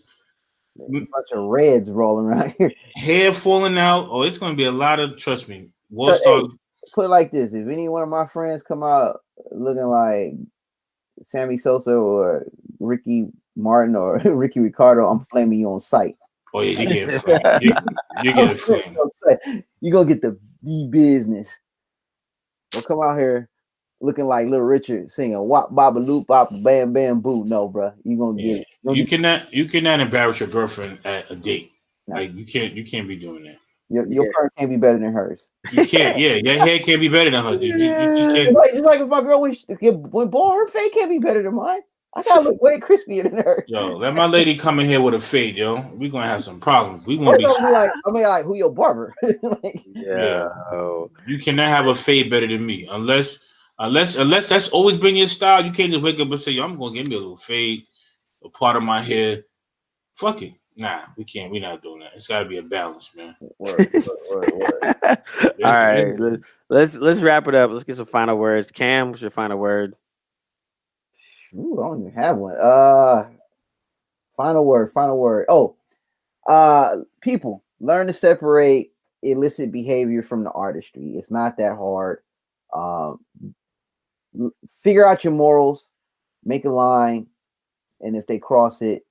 A bunch of reds rolling around here. hair falling out. Oh, it's gonna be a lot of. Trust me, Wall So Star. hey, put it like this: if any one of my friends come out looking like Sammy Sosa or Ricky Martin or Ricky Ricardo, I'm flaming you on sight. Oh yeah, you're getting flamed. You're getting flamed. You gonna get the business. Don't come out here looking like Little Richard singing "Wop Baba Loop Bop Bam Bam Boo." No, bro, you gonna Yeah, get it. You gonna you cannot embarrass your girlfriend at a date. no, Like you can't be doing that. your fur can't be better than hers. You can't. Yeah, your hair can't be better than hers. You just can't. Just like if my girl when born, her fade can't be better than mine. I gotta look way crispier than her. Yo, let my lady come in here with a fade, yo. We gonna have some problems. We gonna First, be. I mean, like, who your barber? Like, Yeah, Yeah. Oh. you cannot have a fade better than me, unless that's always been your style. You can't just wake up and say, "Yo, I'm gonna give me a little fade, a part of my hair." Fuck it. Nah, we can't. We're not doing that. It's got to be a balance, man. word. All It's, right, it's, let's wrap it up. Let's get some final words. Cam, what's your final word? Ooh, I don't even have one. Final word. Oh, people learn to separate illicit behavior from the artistry. It's not that hard. Um, Figure out your morals, make a line, and if they cross it,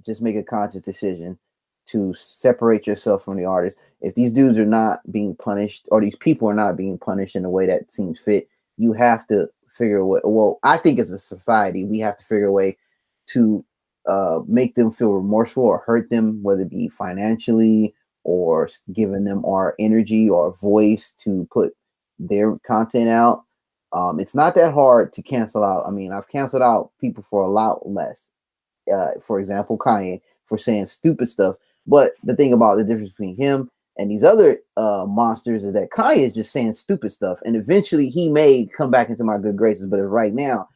just make a conscious decision to separate yourself from the artist. If these dudes are not being punished, or these people are not being punished in a way that seems fit, you have to figure a way. Well, I think as a society, we have to figure a way to make them feel remorseful or hurt them, whether it be financially or giving them our energy or voice to put their content out. It's not that hard to cancel out. I mean, I've canceled out people for a lot less. For example, Kanye for saying stupid stuff. But the thing about the difference between him and these other monsters is that Kanye is just saying stupid stuff, and eventually he may come back into my good graces. But right now,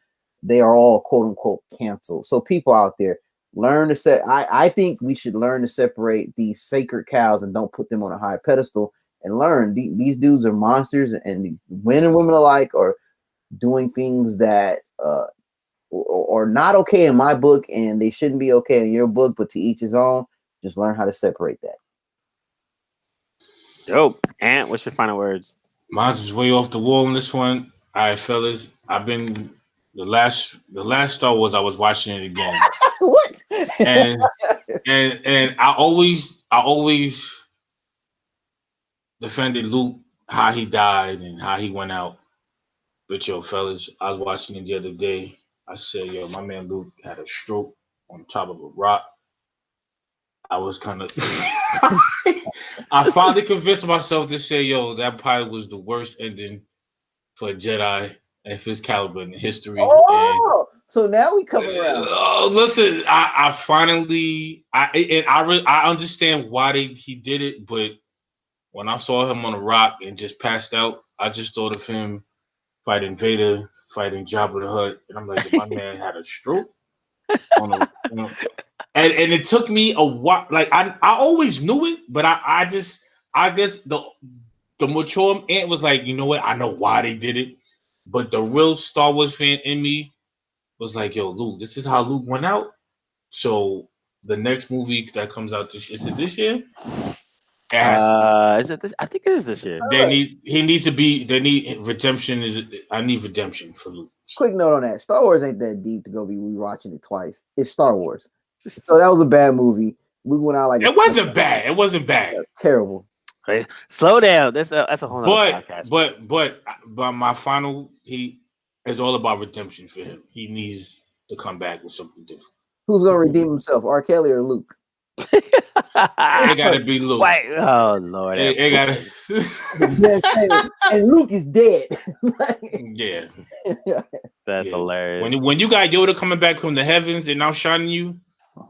they are all quote unquote canceled. So people out there, learn to set. I think we should learn to separate these sacred cows and don't put them on a high pedestal. And learn these dudes are monsters, and men and women alike are doing things that or not okay in my book, and they shouldn't be okay in your book, but to each his own. Just learn how to separate that. Dope. Ant, what's your final words? mine's is way off the wall in this one. All right, fellas. I've been the last Star Wars. I was watching it again, What? and and I always defended Luke, how he died and how he went out. But yo, fellas, I was watching it the other day. I said, yo, my man Luke had a stroke on top of a rock. I was kind of. I finally convinced myself to say, yo, that probably was the worst ending for a Jedi of his caliber in history. And Oh, so now we come around. listen, I finally, I understand why he did it, but when I saw him on a rock and just passed out, I just thought of him fighting Vader, fighting Jabba the Hutt, and I'm like, my man had a stroke on a, and it took me a while. Like I always knew it, but I guess the mature Ant was like, you know what? I know why they did it, but the real Star Wars fan in me was like, yo, Luke, this is how Luke went out. So the next movie that comes out is it this year? It has to be. Is it this? I think it is this year. He needs to be. They need redemption. I need redemption for Luke. Quick note on that: Star Wars ain't that deep to go be rewatching it twice. It's Star Wars, so that was a bad movie. Luke went out like It wasn't bad. It wasn't bad. terrible. Hey, slow down. That's a whole nother But podcast. but my final he is all about redemption for him. He needs to come back with something different. Who's gonna redeem himself, R. Kelly or Luke? It gotta be Luke. Wait, oh Lord, It gotta. And Luke is dead. Yeah, that's hilarious. When you got Yoda coming back from the heavens and outshining you,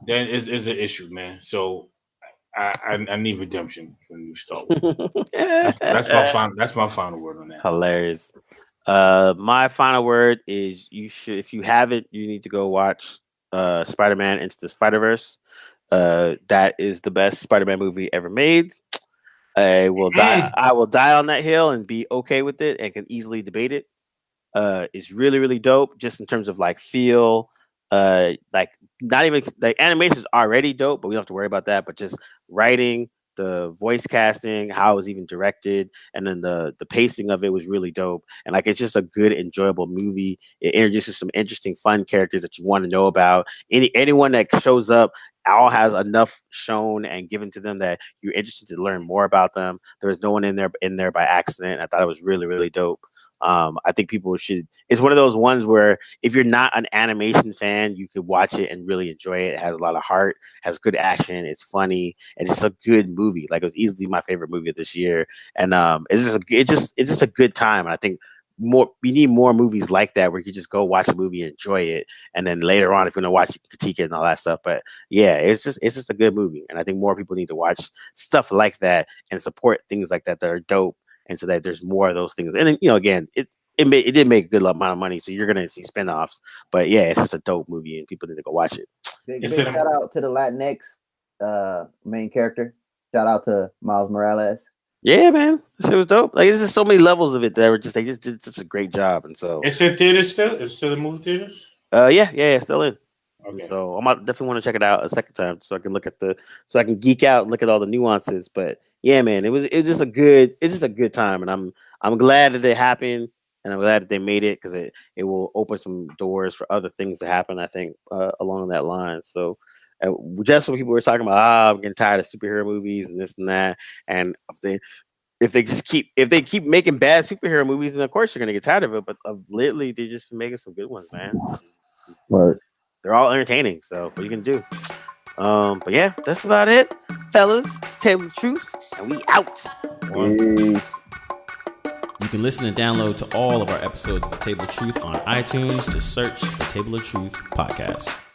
then is an issue, man. So I need redemption from new Star Wars. That's my final word on that. Hilarious. My final word is you should, if you haven't, you need to go watch Spider-Man Into the Spider-Verse. That is the best Spider-Man movie ever made. I will die on that hill and be okay with it and can easily debate it. Is really really dope just in terms of like feel. Like not even like animation is already dope, but we don't have to worry about that. But just writing, the voice casting, how it was even directed, and then the pacing of it was really dope. And like it's just a good, enjoyable movie. It introduces some interesting, fun characters that you want to know about. Anyone that shows up all has enough shown and given to them that you're interested to learn more about them. There was no one in there by accident. I thought it was really really dope. I think people should. It's one of those ones where if you're not an animation fan, you could watch it and really enjoy it. It has a lot of heart, has good action, it's funny, and it's a good movie. Like it was easily my favorite movie of this year, and it's just a good time. And I think we need more movies like that where you just go watch a movie and enjoy it, and then later on if you want to watch it, critique it and all that stuff. But yeah, it's just a good movie, and I think more people need to watch stuff like that and support things like that are dope, and so that there's more of those things. And then, again, it did make a good amount of money, so you're gonna see spinoffs. But yeah, it's just a dope movie, and people need to go watch it. Big shout out to the Latinx main character. Shout out to Miles Morales. Yeah, man, this shit was dope. Like, there's just so many levels of it that they just did such a great job, and so it's in theaters still. It's still in movie theaters. Yeah, still in. Okay. So I might definitely want to check it out a second time so I can so I can geek out and look at all the nuances. But yeah, man, it's just a good time, and I'm glad that it happened, and I'm glad that they made it because it will open some doors for other things to happen. I think along that line. So just when people were talking about, I'm getting tired of superhero movies and this and that, and if they keep making bad superhero movies, then of course you're gonna get tired of it. But lately they just been making some good ones, man. Right. They're all entertaining. So what you can do? But yeah, that's about it, fellas. Table of Truth, and we out. Peace. You can listen and download to all of our episodes of The Table of Truth on iTunes. Just search The Table of Truth podcast.